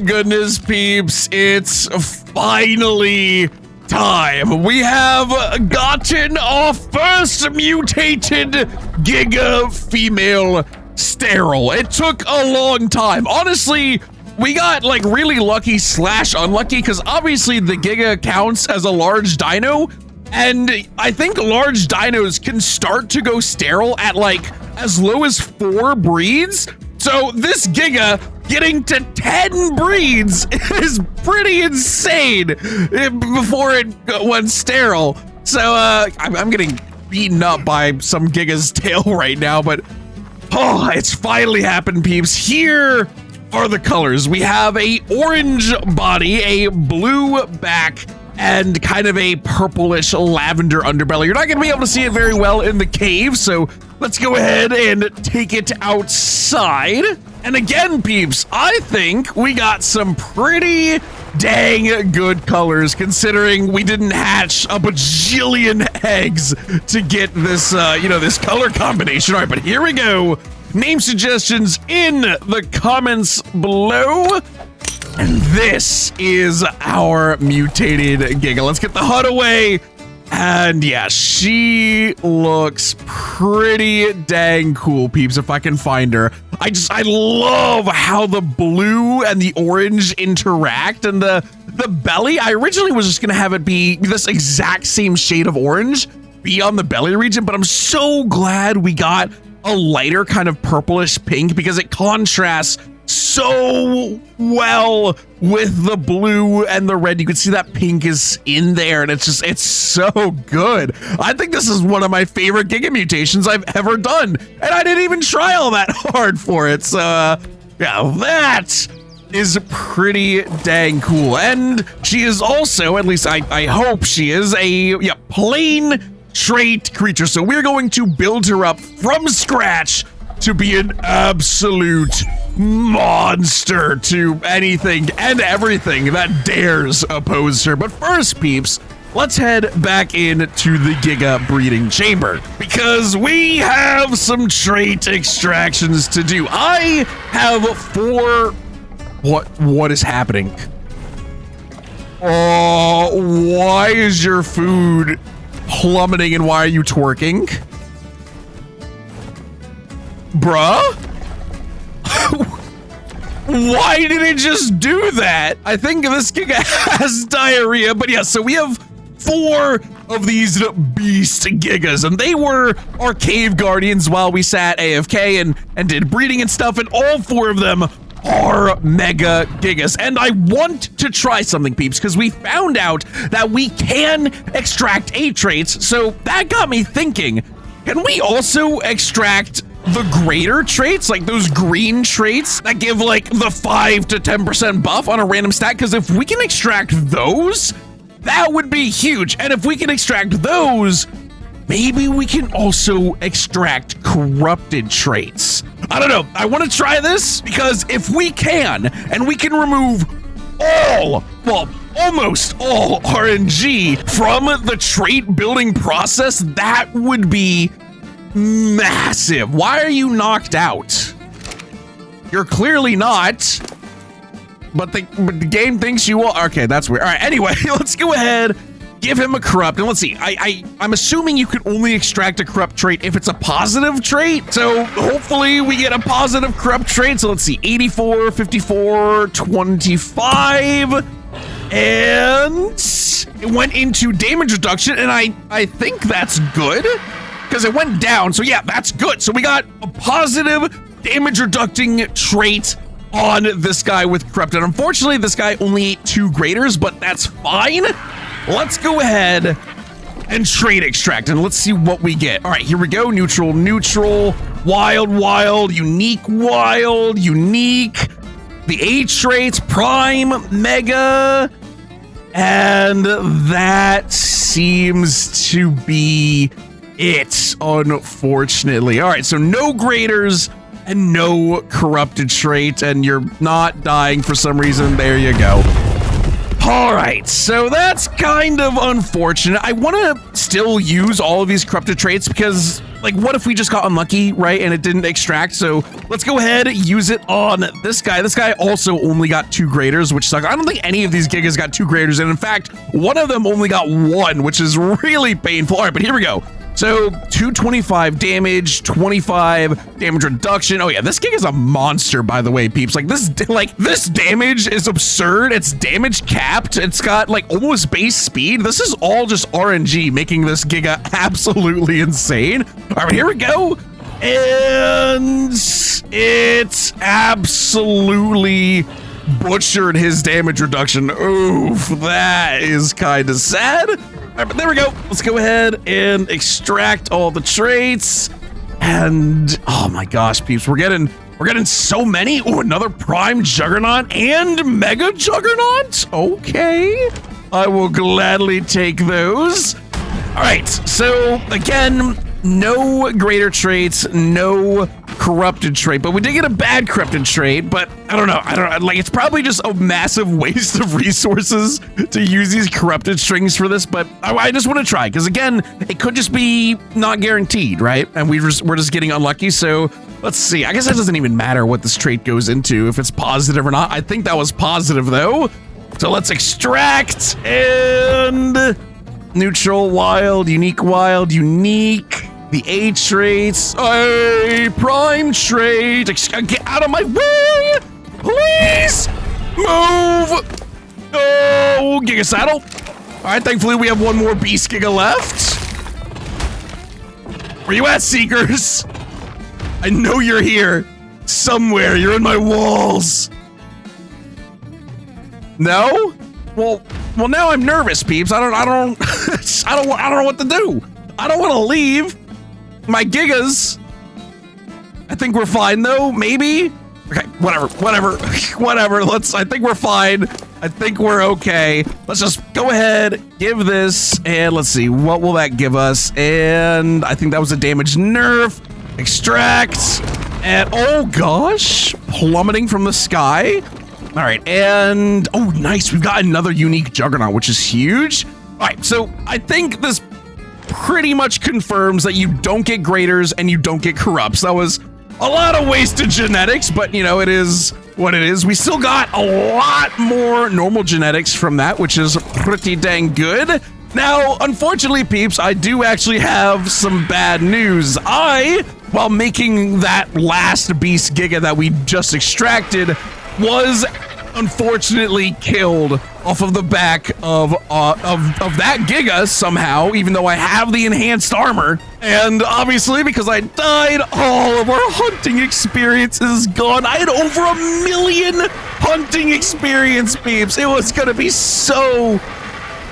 Speaker 1: goodness, peeps, it's finally time. We have gotten our first mutated Giga female sterile. It took a long time. Honestly, we got like really lucky / unlucky because obviously the Giga counts as a large dino, and I think large dinos can start to go sterile at like as low as 4 breeds. So this Giga getting to 10 breeds is pretty insane before it went sterile. So I'm getting beaten up by some Giga's tail right now, but oh, it's finally happened, peeps. Here are the colors. We have a orange body, a blue back, and kind of a purplish lavender underbelly. You're not gonna be able to see it very well in the cave, so let's go ahead and take it outside. And again, peeps, I think we got some pretty dang good colors considering we didn't hatch a bajillion eggs to get this, this color combination. All right, but here we go. Name suggestions in the comments below. And this is our mutated Giga. Let's get the HUD away. And yeah, she looks pretty dang cool, peeps, if I can find her. I love how the blue and the orange interact, and the belly. I originally was just gonna have it be this exact same shade of orange be on the belly region, but I'm so glad we got a lighter kind of purplish pink because it contrasts so well with the blue and the red. You can see that pink is in there, and it's so good. I think this is one of my favorite Giga mutations I've ever done, and I didn't even try all that hard for it. So yeah, that is pretty dang cool. And she is also, at least I hope she is, a plain trait creature. So we're going to build her up from scratch to be an absolute monster to anything and everything that dares oppose her. But first, peeps, let's head back into the Giga breeding chamber because we have some trait extractions to do. I have 4. What is happening? Oh, why is your food plummeting and why are you twerking? Bruh? Why did it just do that? I think this Giga has diarrhea, but yeah, so we have 4 of these beast Gigas, and they were our cave guardians while we sat AFK and did breeding and stuff, and all 4 of them are mega Gigas. And I want to try something, peeps, because we found out that we can extract A traits, so that got me thinking, can we also extract the greater traits, like those green traits that give like the 5 to 10% buff on a random stat? Because if we can extract those, that would be huge. And if we can extract those, maybe we can also extract corrupted traits. I don't know. I want to try this because if we can, and we can remove almost all RNG from the trait building process, that would be massive. Why are you knocked out? You're clearly not, but the game thinks you are. Okay, that's weird. All right, anyway, let's go ahead, give him a corrupt, and let's see. I'm assuming you can only extract a corrupt trait if it's a positive trait, so hopefully we get a positive corrupt trait. So let's see, 84, 54, 25, and it went into damage reduction, and I think that's good because it went down. So yeah, that's good. So we got a positive damage reducing trait on this guy with corrupted. Unfortunately, this guy only ate 2 graders, but that's fine. Let's go ahead and trait extract, and let's see what we get. All right, here we go. Neutral, neutral, wild, wild, unique, wild, unique. The A traits, prime, mega, and that seems to be it, unfortunately. All right, so no graders and no corrupted trait, and you're not dying for some reason. There you go. All right, so that's kind of unfortunate. I want to still use all of these corrupted traits because like, what if we just got unlucky, right, and it didn't extract? So let's go ahead, use it on this guy. This guy also only got 2 graders, which sucks. I don't think any of these Gigas got 2 graders, and in fact, one of them only got 1, which is really painful. All right, but here we go. So 225 damage, 25 damage reduction. Oh yeah, this Giga is a monster, by the way, peeps. Like this damage is absurd. It's damage capped. It's got like almost base speed. This is all just RNG, making this Giga absolutely insane. All right, here we go. And it's absolutely butchered his damage reduction. Oof, that is kind of sad. All right, but there we go. Let's go ahead and extract all the traits. And oh my gosh, peeps, we're getting so many. Oh, another Prime Juggernaut and Mega Juggernaut. Okay, I will gladly take those. All right, so again, no greater traits, no corrupted trait, but we did get a bad corrupted trait. But I don't know, like, it's probably just a massive waste of resources to use these corrupted strings for this, but I just want to try, because again, it could just be not guaranteed, right? And we're just getting unlucky. So let's see. I guess that doesn't even matter what this trait goes into, if it's positive or not. I think that was positive though. So let's extract and neutral, wild, unique, the A traits, a prime trait. Get out of my way, please. Move. Oh, Giga saddle. All right, thankfully we have one more beast Giga left. Where you at, Seekers? I know you're here somewhere. You're in my walls. No? Well, now I'm nervous, peeps. I don't know what to do. I don't want to leave my Gigas. I think we're fine though, maybe? Okay, whatever. I think we're fine. I think we're okay. Let's just go ahead, give this, and let's see, what will that give us? And I think that was a damage nerf. Extract, and oh gosh, plummeting from the sky. All right, and oh nice, we've got another unique Juggernaut, which is huge. All right, so I think this pretty much confirms that you don't get graders and you don't get corrupts. That was a lot of wasted genetics, but you know, it is what it is. We still got a lot more normal genetics from that, which is pretty dang good. Now, unfortunately, peeps, I do actually have some bad news. While making that last beast Giga that we just extracted, was unfortunately killed off of the back of that Giga somehow, even though I have the enhanced armor. And obviously, because I died, all of our hunting experience is gone. I had over 1 million hunting experience, peeps. It was gonna be so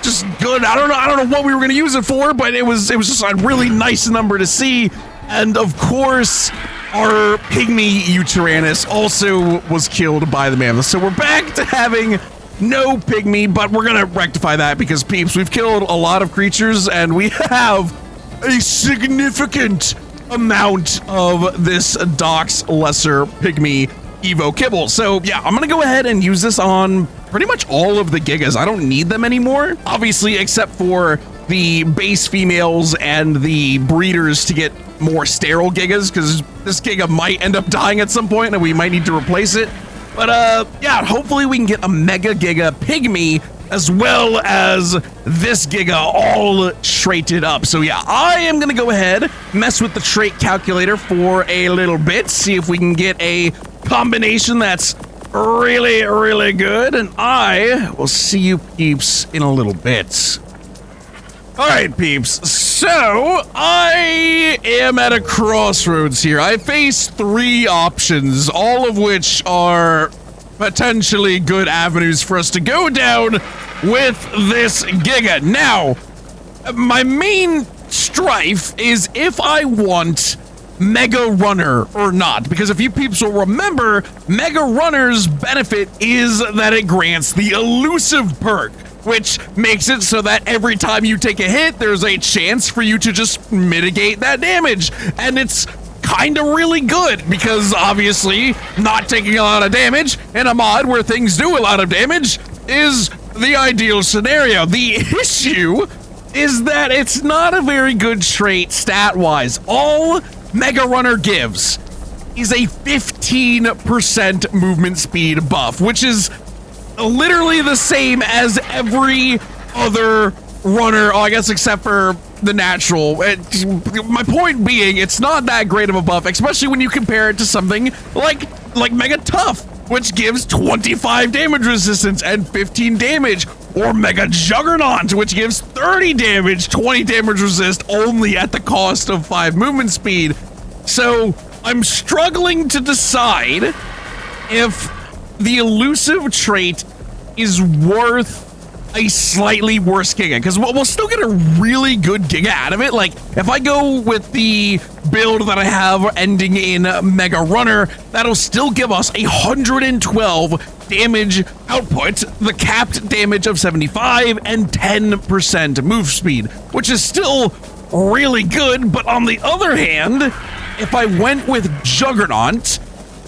Speaker 1: just good. I don't know what we were gonna use it for, but it was just a really nice number to see. And of course, our pygmy Utyrannus also was killed by the mammoth. So we're back to having no pygmy, but we're gonna rectify that because, peeps, we've killed a lot of creatures and we have a significant amount of this DOX lesser pygmy Evo kibble. So yeah, I'm gonna go ahead and use this on pretty much all of the Gigas. I don't need them anymore, obviously, except for the base females and the breeders to get more sterile Gigas, because this Giga might end up dying at some point and we might need to replace it. But yeah, hopefully we can get a Mega Giga Pygmy as well as this Giga all traited up. So yeah, I am gonna go ahead, mess with the trait calculator for a little bit, see if we can get a combination that's really, really good, and I will see you peeps in a little bit. All right, peeps, so I am at a crossroads here. I face 3 options, all of which are potentially good avenues for us to go down with this Giga. Now, my main strife is if I want Mega Runner or not, because if you peeps will remember, Mega Runner's benefit is that it grants the elusive perk, which makes it so that every time you take a hit, there's a chance for you to just mitigate that damage. And it's kind of really good because obviously not taking a lot of damage in a mod where things do a lot of damage is the ideal scenario. The issue is that it's not a very good trait stat-wise. All Mega Runner gives is a 15% movement speed buff, which is literally the same as every other runner, I guess, except for the natural. My point being, it's not that great of a buff, especially when you compare it to something like Mega Tough, which gives 25 damage resistance and 15 damage, or Mega Juggernaut, which gives 30 damage, 20 damage resist, only at the cost of 5 movement speed. So I'm struggling to decide if the elusive trait is worth a slightly worse Giga, because we'll still get a really good Giga out of it. Like, if I go with the build that I have ending in Mega Runner, that'll still give us 112 damage output, the capped damage of 75, and 10% move speed, which is still really good. But on the other hand, if I went with Juggernaut,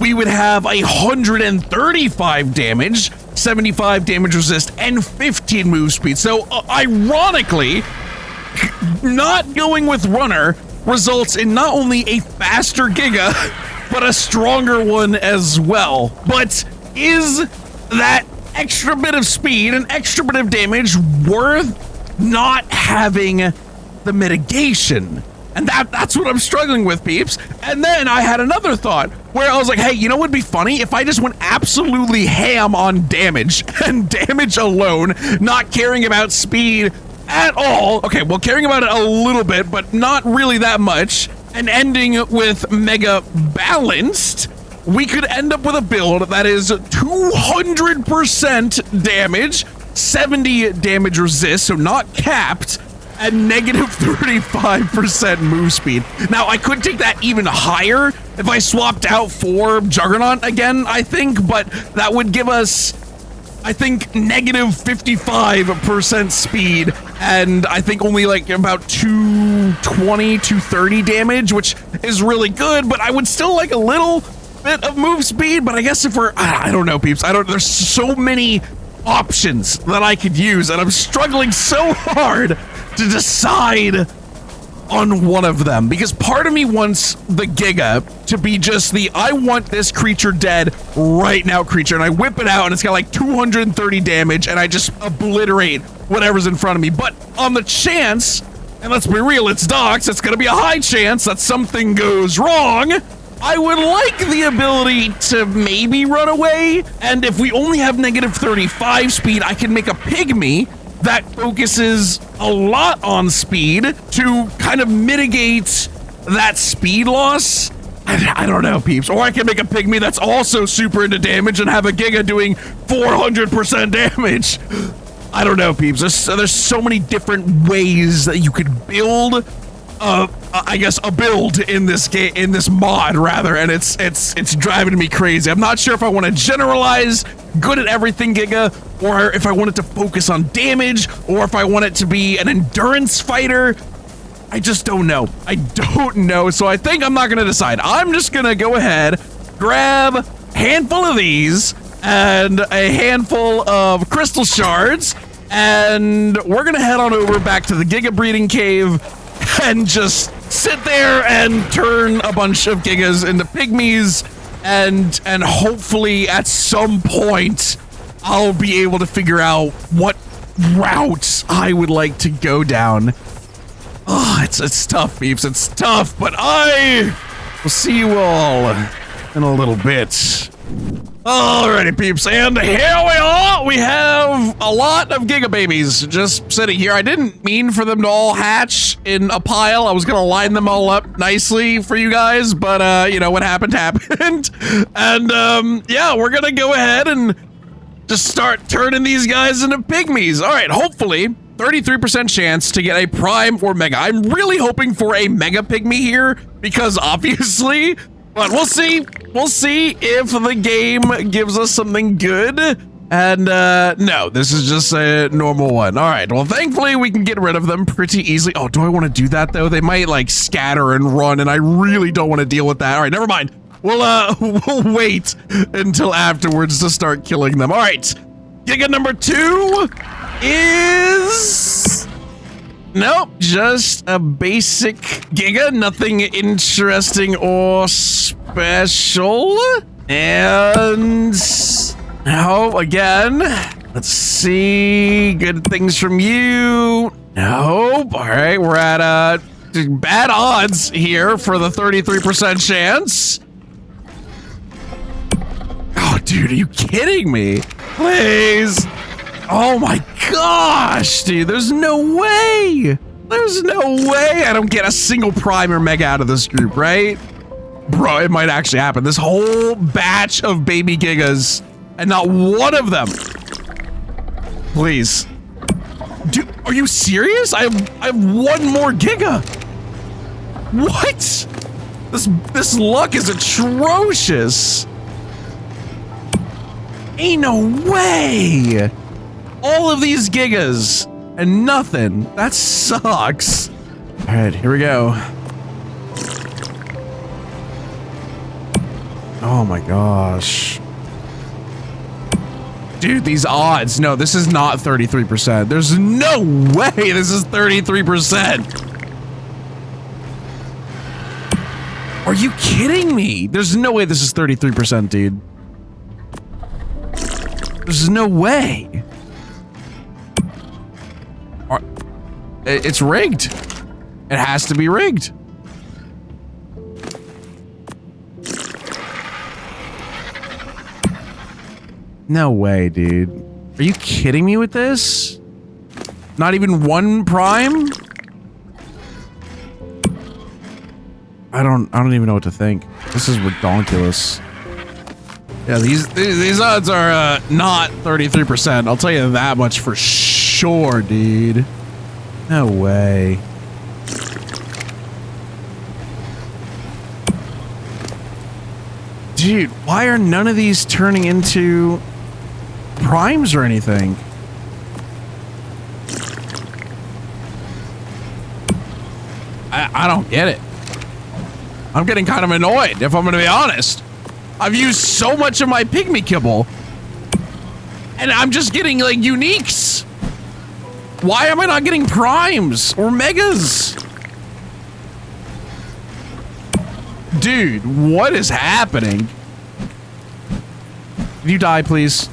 Speaker 1: we would have 135 damage, 75 damage resist, and 15 move speed. So ironically, not going with Runner results in not only a faster Giga, but a stronger one as well. But is that extra bit of speed, an extra bit of damage, worth not having the mitigation? And that's what I'm struggling with, peeps. And then I had another thought where I was like, hey, you know what would be funny? If I just went absolutely ham on damage and damage alone, not caring about speed at all. Okay, well, caring about it a little bit, but not really that much, and ending with Mega Balanced, we could end up with a build that is 200% damage, 70 damage resist, so not capped, and negative 35% move speed. Now, I could take that even higher if I swapped out for Juggernaut again, I think, but that would give us, I think, negative 55% speed, and I think only like about 220, 230 damage, which is really good, but I would still like a little bit of move speed. But I guess if we're, I don't know, peeps, there's so many options that I could use, and I'm struggling so hard to decide on one of them, because part of me wants the Giga to be just the I want this creature dead right now creature, and I whip it out and it's got like 230 damage and I just obliterate whatever's in front of me. But on the chance, and let's be real, it's Dox, it's gonna be a high chance that something goes wrong, I would like the ability to maybe run away, and if we only have negative 35 speed, I can make a pygmy that focuses a lot on speed to kind of mitigate that speed loss. I don't know, peeps. Or I can make a pygmy that's also super into damage and have a Giga doing 400% damage. I don't know, peeps. There's so many different ways that you could build I guess a build in this game, in this mod rather, and it's driving me crazy. I'm not sure if I want to generalize good at everything Giga, or if I want it to focus on damage, or if I want it to be an endurance fighter. I just don't know. I don't know. So I think I'm not gonna decide. I'm just gonna go ahead, grab a handful of these and a handful of crystal shards, and we're gonna head on over back to the Giga breeding cave and just sit there and turn a bunch of Gigas into pygmies, and hopefully at some point I'll be able to figure out what route I would like to go down. Oh, it's tough, peeps, it's tough, but I will see you all in a little bit. Alrighty, peeps, and here we are. We have a lot of Giga babies just sitting here. I didn't mean for them to all hatch in a pile. I was gonna line them all up nicely for you guys, but you know, what happened happened. And yeah, we're gonna go ahead and just start turning these guys into pygmies. All right, hopefully 33% chance to get a prime or mega. I'm really hoping for a mega pygmy here, because obviously, but we'll see. We'll see if the game gives us something good. And no, this is just a normal one. All right, well, thankfully we can get rid of them pretty easily. Oh, do I want to do that though? They might like scatter and run, and I really don't want to deal with that. All right, never mind. We'll wait until afterwards to start killing them. All right, Giga number 2 is nope, just a basic Giga, nothing interesting or special. And no, again, let's see, good things from you. Nope, all right, we're at bad odds here for the 33% chance. Oh, dude, are you kidding me? Please. Oh my gosh, dude, there's no way. There's no way I don't get a single prime or mega out of this group, right? Bro, it might actually happen. This whole batch of baby Gigas and not one of them. Please. Dude, are you serious? I have one more Giga. What? This luck is atrocious. Ain't no way. All of these Gigas and nothing. That sucks. All right, here we go. Oh my gosh. Dude, these odds. No, this is not 33%. There's no way this is 33%. Are you kidding me? There's no way this is 33%, dude. There's no way. It's rigged. It has to be rigged. No way, dude. Are you kidding me with this? Not even one prime? I don't even know what to think. This is ridiculous. Yeah, these odds are not 33%. I'll tell you that much for sure, dude. No way. Dude, why are none of these turning into primes or anything? I don't get it. I'm getting kind of annoyed, if I'm gonna be honest. I've used so much of my pygmy kibble, and I'm just getting like uniques. Why am I not getting primes or megas? Dude, what is happening? Can you die, please?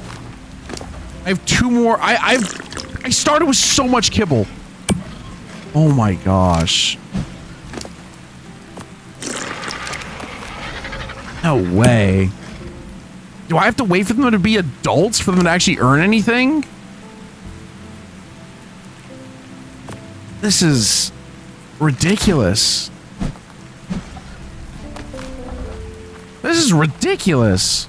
Speaker 1: I have two more. I started with so much kibble. Oh my gosh. No way. Do I have to wait for them to be adults for them to actually earn anything? This is ridiculous. This is ridiculous.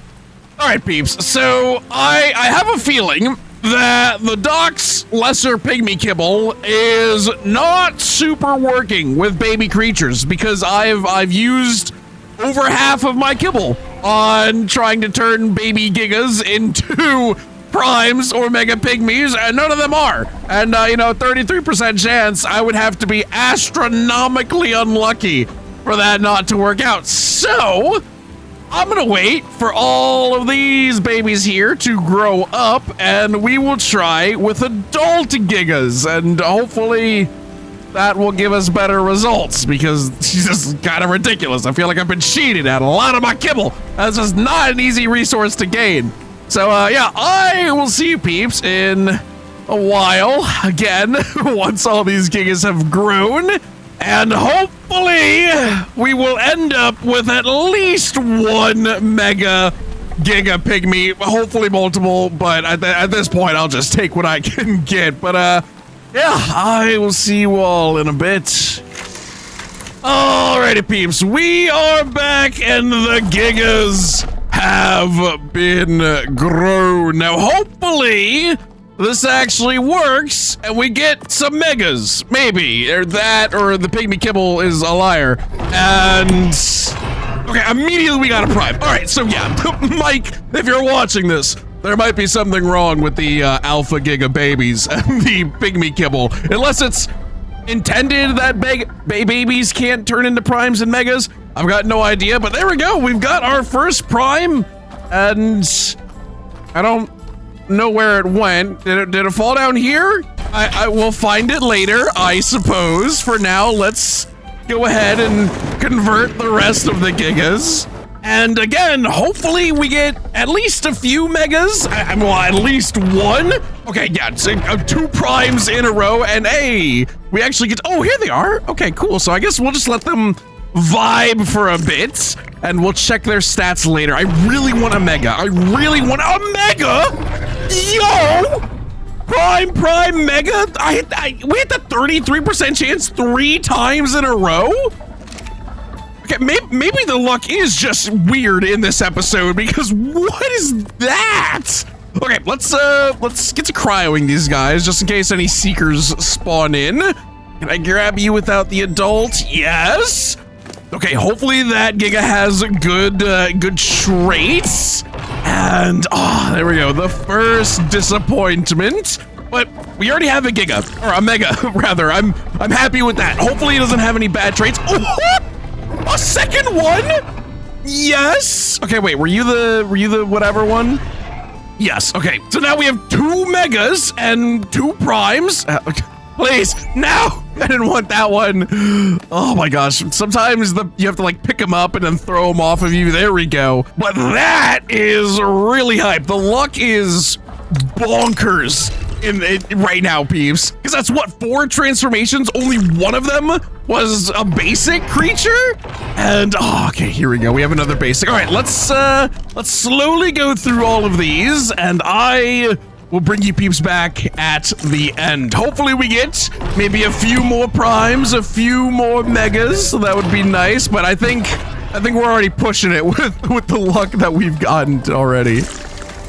Speaker 1: All right, peeps. So I have a feeling that the DOX lesser pygmy kibble is not super working with baby creatures because I've used over half of my kibble on trying to turn baby Gigas into primes or mega pygmies, and none of them are. And you know, 33% chance I would have to be astronomically unlucky for that not to work out. So I'm gonna wait for all of these babies here to grow up, and we will try with adult Gigas, and hopefully that will give us better results, because it's just kind of ridiculous. I feel like I've been cheated at a lot of my kibble. That's just not an easy resource to gain. So yeah, I will see you peeps in a while again, once all these Gigas have grown, and hopefully we will end up with at least one mega Giga pygmy, hopefully multiple, but at this point I'll just take what I can get. But yeah, I will see you all in a bit. Alrighty, peeps, we are back and the Gigas have been grown. Now, hopefully this actually works and we get some megas, maybe, or that, or the pygmy kibble is a liar. And okay, immediately we got a prime. All right, so yeah, Mike, if you're watching this, there might be something wrong with the alpha Giga babies and the pygmy kibble, unless it's intended that babies can't turn into primes and megas. I've got no idea, but there we go. We've got our first prime, and I don't know where it went. Did it fall down here? I will find it later, I suppose. For now, let's go ahead and convert the rest of the Gigas. And again, hopefully we get at least a few megas. Well, at least one. Okay, yeah, it's 2 primes in a row, and hey, we actually get, oh, here they are. Okay, cool. So I guess we'll just let them vibe for a bit, and we'll check their stats later. I really want a mega. I really want a mega. Yo! Prime mega. We hit the 33% chance 3 times in a row. Okay, maybe the luck is just weird in this episode, because what is that? Okay, let's get to cryoing these guys just in case any seekers spawn in. Can I grab you without the adult? Yes. Okay, hopefully that Giga has good traits. And there we go. The first disappointment. But we already have a Giga, or a Mega rather. I'm happy with that. Hopefully he doesn't have any bad traits. Oh, a second one? Yes. Okay, wait, were you the whatever one? Yes. Okay. So now we have 2 megas and 2 primes. Okay. Please, no! I didn't want that one. Oh my gosh. Sometimes you have to like pick them up and then throw them off of you. There we go. But that is really hype. The luck is bonkers right now, peeps. Because that's what, 4 transformations, only one of them was a basic creature? And okay, here we go. We have another basic. All right, let's slowly go through all of these, and I will bring you peeps back at the end. Hopefully we get maybe a few more primes, a few more megas. So that would be nice, but I think we're already pushing it with the luck that we've gotten already.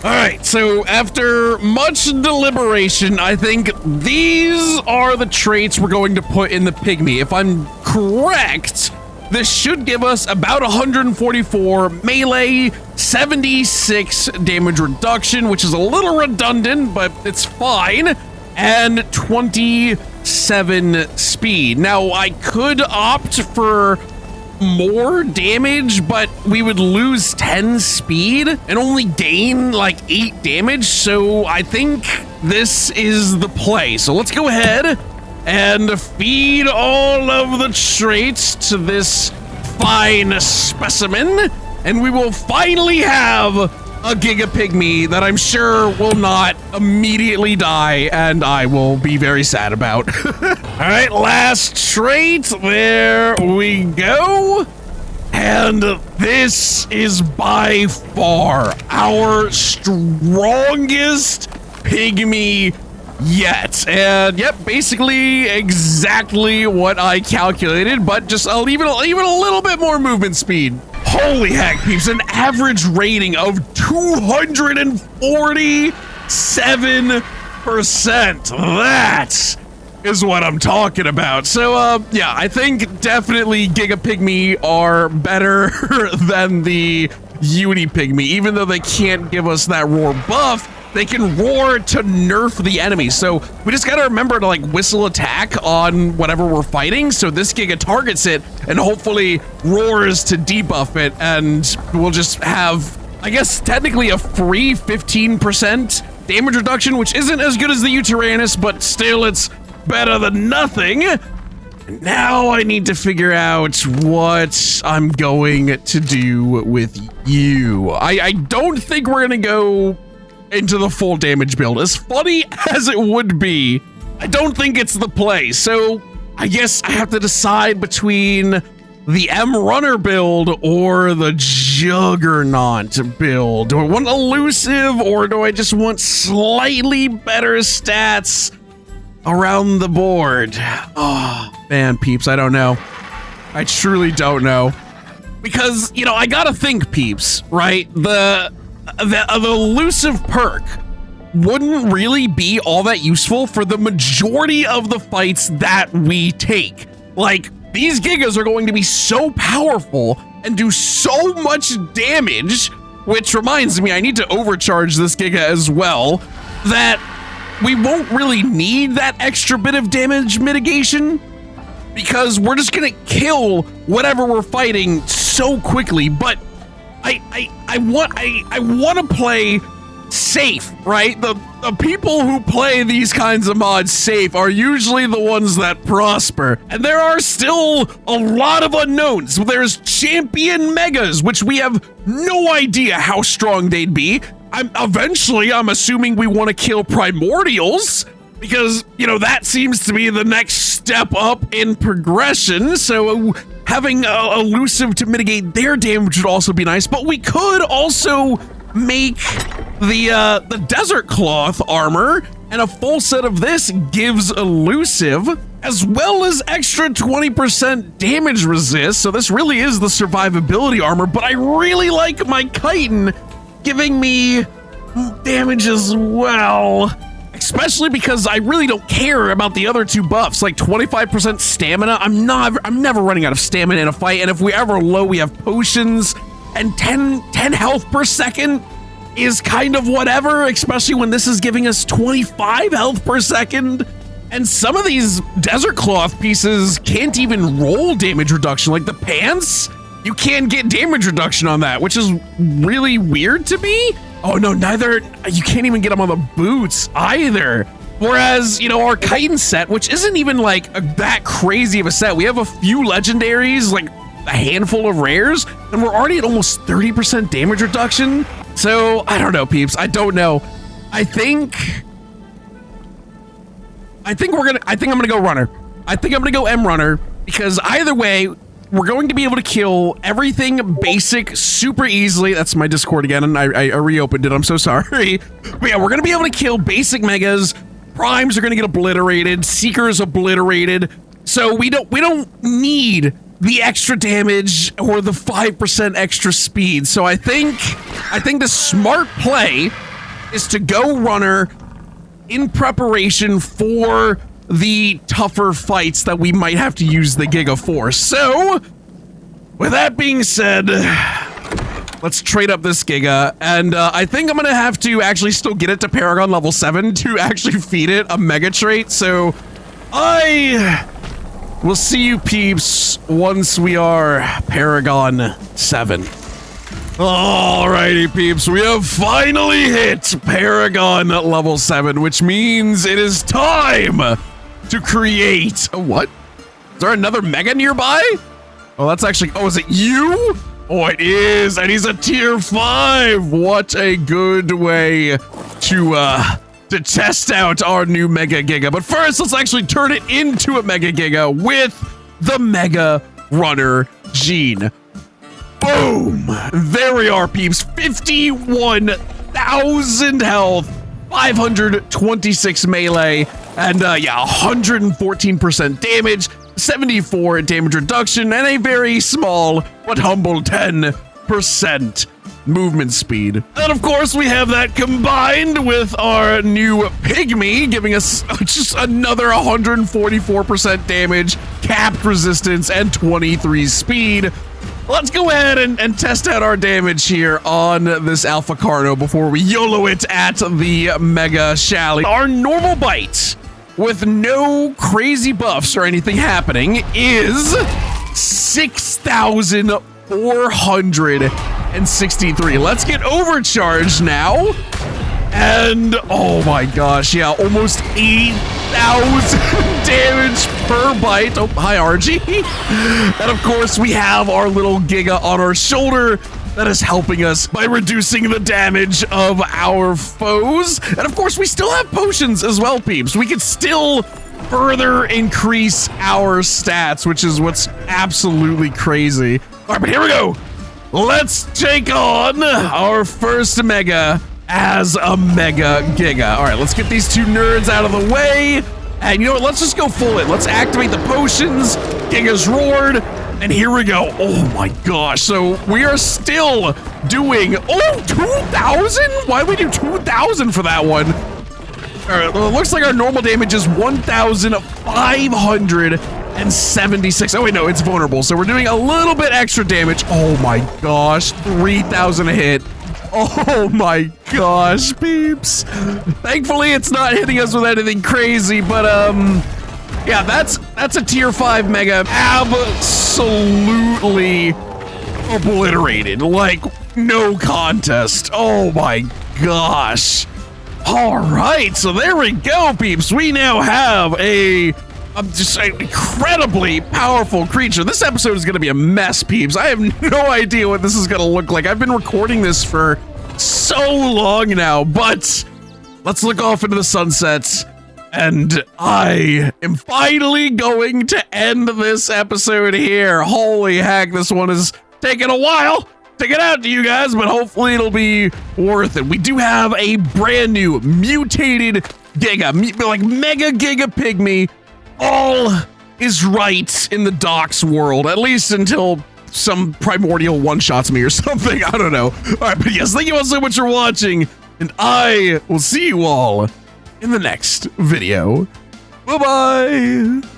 Speaker 1: All right, so after much deliberation, I think these are the traits we're going to put in the pygmy. If I'm correct, this should give us about 144 melee, 76 damage reduction, which is a little redundant, but it's fine, and 27 speed. Now, I could opt for more damage, but we would lose 10 speed and only gain like 8 damage, so I think this is the play. So let's go ahead and feed all of the traits to this fine specimen, and we will finally have a Giga Pygmy that I'm sure will not immediately die, and I will be very sad about. All right, last trait, there we go. And this is by far our strongest Pygmy yet. And yep, basically exactly what I calculated, but just I'll even a little bit more movement speed. Holy heck, peeps, an average rating of 247%. That is what I'm talking about. So, yeah, I think definitely Giga Pygmy are better than the Uni Pygmy, even though they can't give us that roar buff. They can roar to nerf the enemy. So we just gotta remember to like whistle attack on whatever we're fighting. So this Giga targets it and hopefully roars to debuff it. And we'll just have, I guess, technically a free 15% damage reduction, which isn't as good as the Uranus, but still it's better than nothing. And now I need to figure out what I'm going to do with you. I don't think we're gonna go into the full damage build. As funny as it would be, I don't think it's the play. So I guess I have to decide between the M Runner build or the Juggernaut build. Do I want elusive or do I just want slightly better stats around the board? Oh man, peeps, I don't know. I truly don't know. Because, you know, I gotta think, peeps, right? The elusive perk wouldn't really be all that useful for the majority of the fights that we take. Like, these Gigas are going to be so powerful and do so much damage, which reminds me, I need to overcharge this Giga as well, that we won't really need that extra bit of damage mitigation because we're just gonna kill whatever we're fighting so quickly. But I want to play safe, right? The people who play these kinds of mods safe are usually the ones that prosper. And there are still a lot of unknowns. There's champion megas, which we have no idea how strong they'd be. Eventually, I'm assuming we want to kill primordials, because, you know, that seems to be the next step up in progression. So having elusive to mitigate their damage would also be nice. But we could also make the desert cloth armor, and a full set of this gives elusive, as well as extra 20% damage resist. So this really is the survivability armor, but I really like my chitin giving me damage as well, especially because I really don't care about the other two buffs, like 25% stamina. I'm never running out of stamina in a fight, and if we ever low, we have potions, and 10 health per second is kind of whatever, especially when this is giving us 25 health per second. And some of these desert cloth pieces can't even roll damage reduction, like the pants. You can't get damage reduction on that, which is really weird to me. Oh no, you can't even get them on the boots either. Whereas, you know, our chitin set, which isn't even like that crazy of a set, we have a few legendaries, like a handful of rares, and we're already at almost 30% damage reduction. So I don't know, peeps. I don't know. I think I'm gonna go runner. I think I'm gonna go M runner, because either way, we're going to be able to kill everything basic super easily. That's my Discord again, and I reopened it. I'm so sorry. But yeah, we're gonna be able to kill basic megas. Primes are gonna get obliterated. Seekers obliterated. So we don't need the extra damage or the 5% extra speed. So I think the smart play is to go runner in preparation for the tougher fights that we might have to use the Giga for. So with that being said, let's trade up this Giga, and I think I'm gonna have to actually still get it to Paragon level 7 to actually feed it a mega trait. So we'll see you peeps once we are Paragon 7. Alrighty peeps, we have finally hit Paragon level 7, which means it is time to create what? Is there another mega nearby? Oh, that's actually, oh, is it you? Oh, it is, and he's a tier 5. What a good way to test out our new Mega Giga. But first, let's actually turn it into a Mega Giga with the Mega Runner Gene. Boom! There we are, peeps. 51,000 health, 526 melee, and yeah, 114% damage, 74 damage reduction, and a very small but humble 10% movement speed. And of course, we have that combined with our new Pygmy, giving us just another 144% damage, capped resistance, and 23 speed. Let's go ahead and test out our damage here on this Alpha Carno before we YOLO it at the Mega Shally. Our normal bite, with no crazy buffs or anything happening, is 6,463. Let's get overcharged now. And oh my gosh, yeah, almost 8,000 damage per bite. Oh, hi, RG. And of course, we have our little Giga on our shoulder that is helping us by reducing the damage of our foes. And of course, we still have potions as well, peeps. We could still further increase our stats, which is what's absolutely crazy. All right, but here we go. Let's take on our first Mega as a Mega Giga. All right, let's get these two nerds out of the way. And you know what? Let's just go full it. Let's activate the potions. Giga's roared. And here we go. Oh my gosh. So we are still doing, 2,000? Why did we do 2,000 for that one? All right, well, it looks like our normal damage is 1,576. Oh wait, no, it's vulnerable. So we're doing a little bit extra damage. Oh my gosh, 3,000 a hit. Oh my gosh, peeps. Thankfully, it's not hitting us with anything crazy, but yeah, that's a tier 5 Mega. Absolutely obliterated, like no contest. Oh my gosh. All right, so there we go, peeps. We now have just an incredibly powerful creature. This episode is going to be a mess, peeps. I have no idea what this is going to look like. I've been recording this for so long now, but let's look off into the sunsets. And I am finally going to end this episode here. Holy heck, this one is taking a while to get out to you guys, but hopefully it'll be worth it. We do have a brand new mutated Giga, like Mega Giga Pygmy. All is right in the DOX world, at least until some primordial one-shots me or something. I don't know. All right, but yes, thank you all so much for watching, and I will see you all in the next video. Bye-bye.